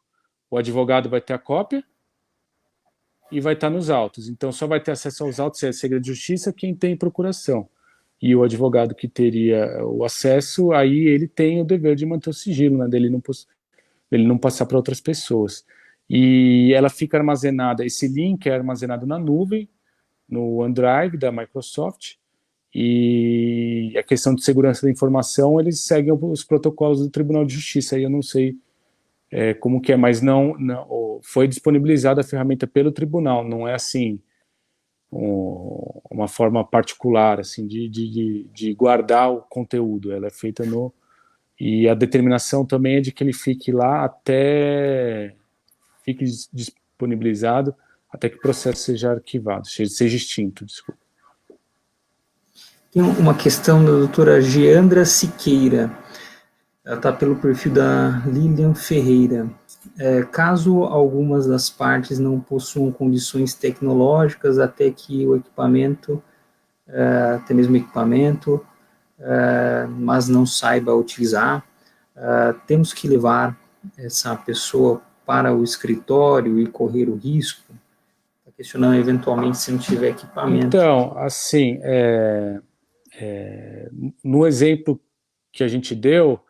O advogado vai ter a cópia e vai estar nos autos. Então, só vai ter acesso aos autos, se é segredo de justiça, quem tem procuração. E o advogado que teria o acesso, aí ele tem o dever de manter o sigilo, né, dele não passar para outras pessoas. E ela fica armazenada, esse link é armazenado na nuvem, no OneDrive da Microsoft, e a questão de segurança da informação, eles seguem os protocolos do Tribunal de Justiça, aí eu não sei como que é, mas não foi disponibilizada a ferramenta pelo tribunal, não é assim uma forma particular assim de guardar o conteúdo, ela é feita e a determinação também é de que ele fique lá fique disponibilizado até que o processo seja arquivado, seja extinto, desculpa. Tem uma questão da doutora Geandra Siqueira, ela está pelo perfil da Lilian Ferreira. Caso algumas das partes não possuam condições tecnológicas até que o equipamento, até mesmo equipamento, mas não saiba utilizar, temos que levar essa pessoa para o escritório e correr o risco? Está questionando eventualmente se não tiver equipamento. Então, assim, no exemplo que a gente deu,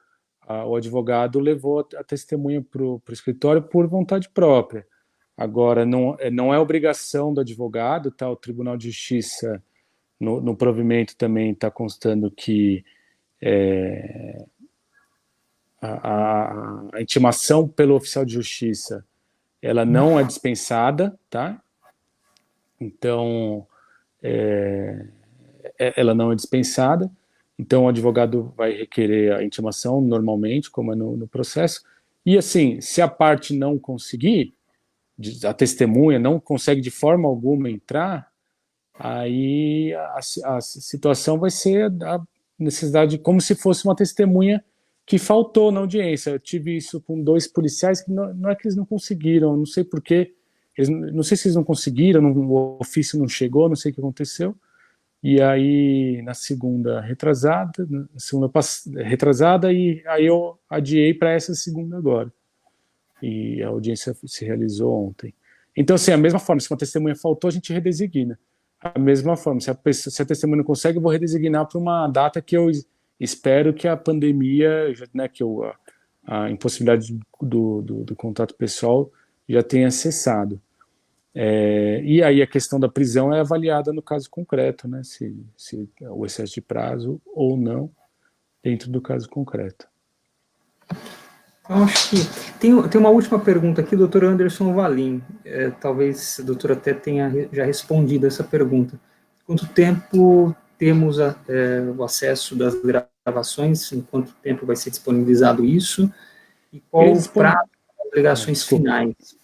o advogado levou a testemunha para o escritório por vontade própria. Agora, não é obrigação do advogado, tá? O Tribunal de Justiça, no provimento também está constando que a intimação pelo oficial de justiça ela não é dispensada, tá? Então, ela não é dispensada, então o advogado vai requerer a intimação normalmente, como é no processo, e assim, se a parte não conseguir, a testemunha não consegue de forma alguma entrar, aí a situação vai ser a necessidade, como se fosse uma testemunha que faltou na audiência. Eu tive isso com 2 policiais, que não é que eles não conseguiram, não sei porquê, não sei se eles não conseguiram, o ofício não chegou, não sei o que aconteceu, e aí na segunda retrasada, e aí eu adiei para essa segunda agora. E a audiência se realizou ontem. Então, assim, a mesma forma, se uma testemunha faltou, a gente redesigna. A mesma forma, se a testemunha não consegue, eu vou redesignar para uma data que eu espero que a pandemia, né, que a impossibilidade do contato pessoal já tenha cessado. E aí a questão da prisão é avaliada no caso concreto, né, se o excesso de prazo ou não, dentro do caso concreto. Eu acho que tem uma última pergunta aqui, doutor Anderson Valim. Talvez a doutora até tenha já respondido essa pergunta. Quanto tempo temos o acesso das gravações? Em quanto tempo vai ser disponibilizado isso? E qual o prazo das obrigações finais?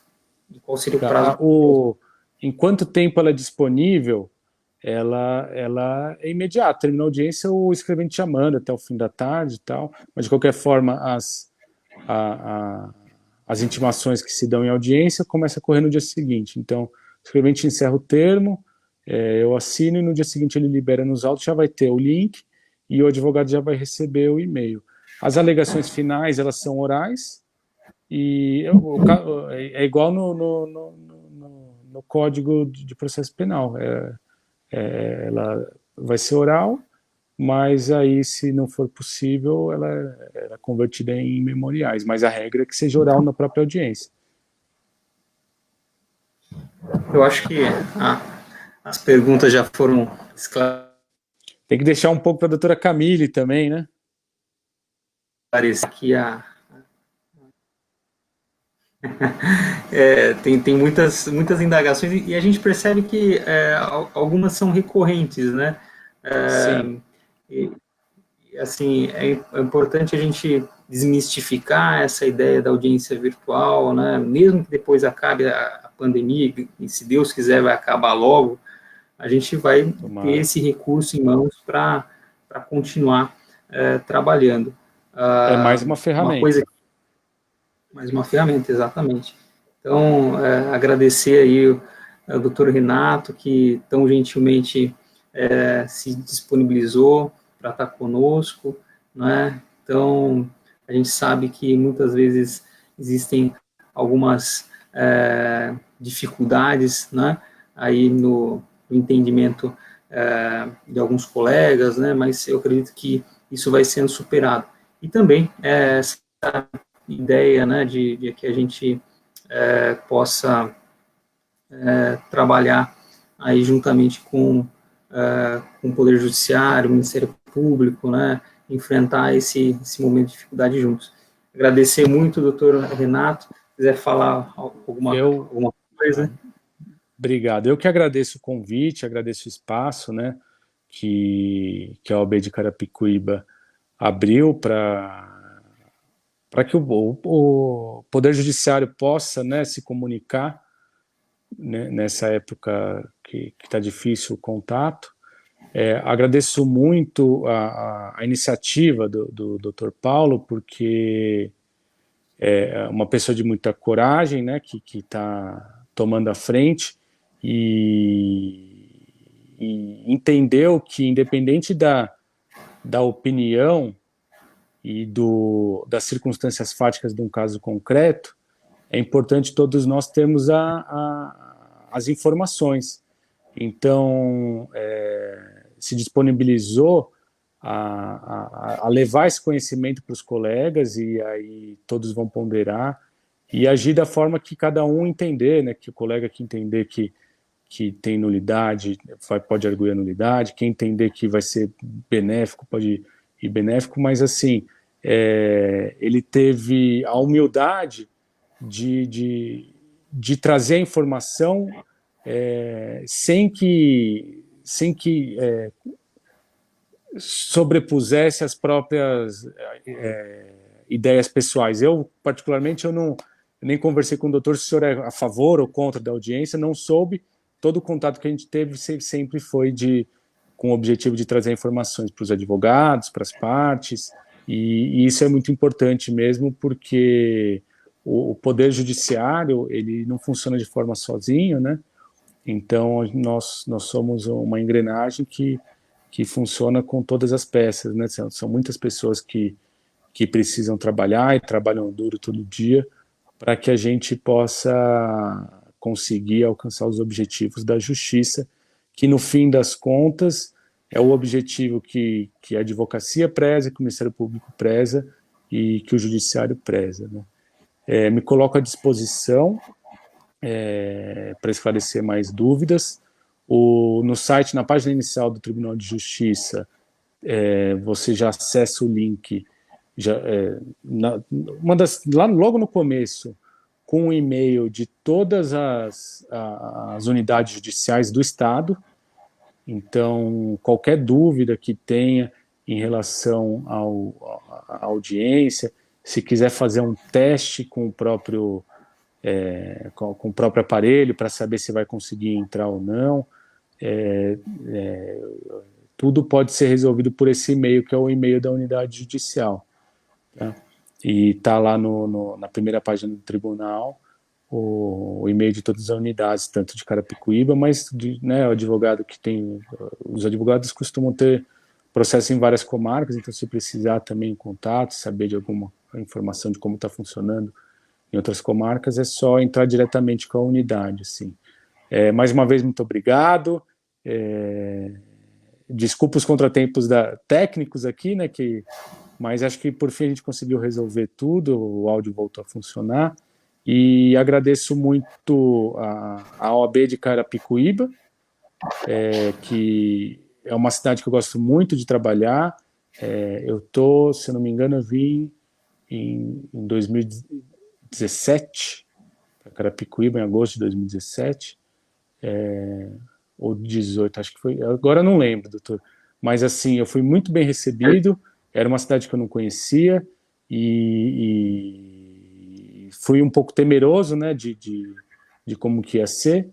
E qual seria o prazo? Em quanto tempo ela é disponível? Ela é imediata. Terminou a audiência, o escrevente chamando até o fim da tarde e tal. Mas, de qualquer forma, as intimações que se dão em audiência começam a correr no dia seguinte. Então, o escrevente encerra o termo, eu assino, e no dia seguinte ele libera nos autos, já vai ter o link e o advogado já vai receber o e-mail. As alegações finais, elas são orais, e é igual no Código de Processo Penal. Ela vai ser oral, mas aí, se não for possível, ela é convertida em memoriais, mas a regra é que seja oral na própria audiência. Eu acho que as perguntas já foram Tem que deixar um pouco para a doutora Camille também, né? esclarecidas aqui. Tem muitas indagações e a gente percebe que algumas são recorrentes, né? É, Sim. e, assim, é importante a gente desmistificar essa ideia da audiência virtual, né? Mesmo que depois acabe a pandemia, e se Deus quiser vai acabar logo, a gente vai ter Tomara. esse recurso em mãos para continuar trabalhando. É mais uma Uma coisa, ferramenta. mais uma ferramenta, exatamente. Então, agradecer aí o Dr. Renato, que tão gentilmente se disponibilizou para estar conosco, né? Então, a gente sabe que muitas vezes existem algumas dificuldades, né? Aí no entendimento de alguns colegas, né? Mas eu acredito que isso vai sendo superado. E também essa ideia, né, de que a gente possa trabalhar aí juntamente com o Poder Judiciário, o Ministério Público, né, enfrentar esse momento de dificuldade juntos. Agradecer muito, doutor Renato, se quiser falar Eu, alguma coisa. Obrigado. Eu que agradeço o convite, agradeço o espaço, né, que a OAB de Carapicuíba abriu para que o Poder Judiciário possa, né, se comunicar, né, nessa época que está difícil o contato. Agradeço muito a iniciativa do Dr. Paulo, porque é uma pessoa de muita coragem, né, que está tomando a frente e entendeu que, independente da opinião e das circunstâncias fáticas de um caso concreto, é importante todos nós termos as informações. Então, se disponibilizou a levar esse conhecimento para os colegas e aí todos vão ponderar e agir da forma que cada um entender, né? Que o colega que entender que tem nulidade pode arguir a nulidade, quem entender que vai ser benéfico pode ir benéfico, mas assim, ele teve a humildade de, de, de trazer a informação sem que sobrepusesse as próprias ideias pessoais. Eu, particularmente, eu nem conversei com o doutor se o senhor é a favor ou contra da audiência, não soube. Todo o contato que a gente teve sempre foi com o objetivo de trazer informações para os advogados, para as partes, e isso é muito importante mesmo, porque o Poder Judiciário ele não funciona de forma sozinho, né? Então, nós somos uma engrenagem que funciona com todas as peças, né? São muitas pessoas que precisam trabalhar e trabalham duro todo dia para que a gente possa conseguir alcançar os objetivos da justiça, que no fim das contas é o objetivo que a advocacia preza, que o Ministério Público preza e que o Judiciário preza, né? Me coloco à disposição para esclarecer mais dúvidas. No site, na página inicial do Tribunal de Justiça, você já acessa o link, lá logo no começo, com o e-mail de todas as unidades judiciais do Estado. Então, qualquer dúvida que tenha em relação à audiência, se quiser fazer um teste com o próprio aparelho para saber se vai conseguir entrar ou não, tudo pode ser resolvido por esse e-mail, que é o e-mail da unidade judicial. Tá? E está lá na primeira página do tribunal o e-mail de todas as unidades, tanto de Carapicuíba, mas né, o advogado que tem. Os advogados costumam ter processo em várias comarcas, então se precisar também em contato, saber de alguma informação de como está funcionando em outras comarcas, é só entrar diretamente com a unidade. Assim. Mais uma vez, muito obrigado. Desculpa os contratempos técnicos aqui, né, mas acho que por fim a gente conseguiu resolver tudo, o áudio voltou a funcionar, e agradeço muito a OAB de Carapicuíba, que é uma cidade que eu gosto muito de trabalhar. Eu tô, se eu não me engano, eu vim em 2017 para Carapicuíba, em agosto de 2017, ou 18, acho que foi. Agora eu não lembro, doutor. Mas assim, eu fui muito bem recebido. Era uma cidade que eu não conhecia e fui um pouco temeroso, né, de como que ia ser,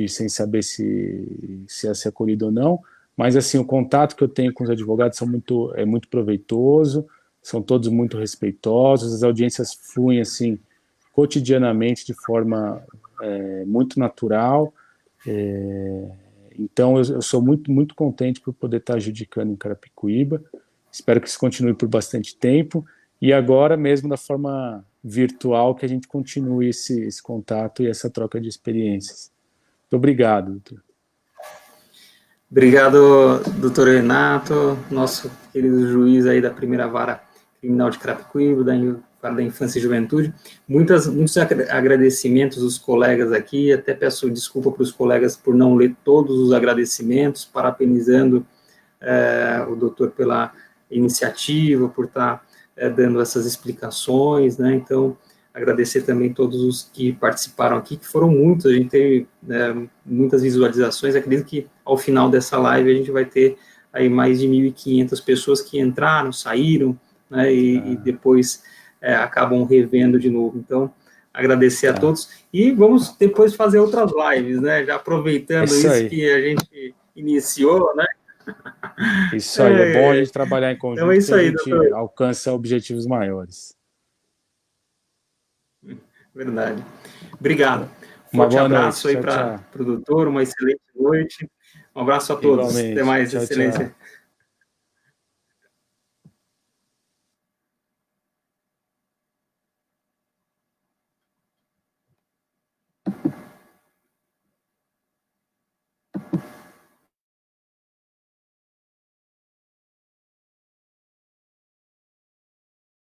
sem saber se ia ser acolhido ou não. Mas assim, o contato que eu tenho com os advogados é muito proveitoso, são todos muito respeitosos, as audiências fluem assim cotidianamente de forma muito natural. Então eu sou muito contente por poder estar adjudicando em Carapicuíba. Espero que isso continue por bastante tempo e agora mesmo da forma virtual que a gente continue esse contato e essa troca de experiências. Muito obrigado, doutor. Obrigado, doutor Renato, nosso querido juiz aí da primeira vara criminal de Carapicuíba, da Infância e Juventude. Muitos agradecimentos dos colegas aqui, até peço desculpa para os colegas por não ler todos os agradecimentos, parabenizando o doutor pela iniciativa, por estar dando essas explicações, né, então agradecer também todos os que participaram aqui, que foram muitos, a gente teve muitas visualizações, acredito que ao final dessa live a gente vai ter aí mais de 1.500 pessoas que entraram, saíram, né, e depois acabam revendo de novo, então agradecer a todos, e vamos depois fazer outras lives, né, já aproveitando isso que a gente iniciou, né. Isso aí, é bom a gente trabalhar em Então é conjunto que isso a aí, gente doutor. alcança objetivos maiores. Verdade. Obrigado. Uma Forte boa noite. abraço aí Tchau, para tchau. o doutor, uma excelente noite. Um abraço a todos. Até Igualmente. mais, Tchau, tchau. excelência.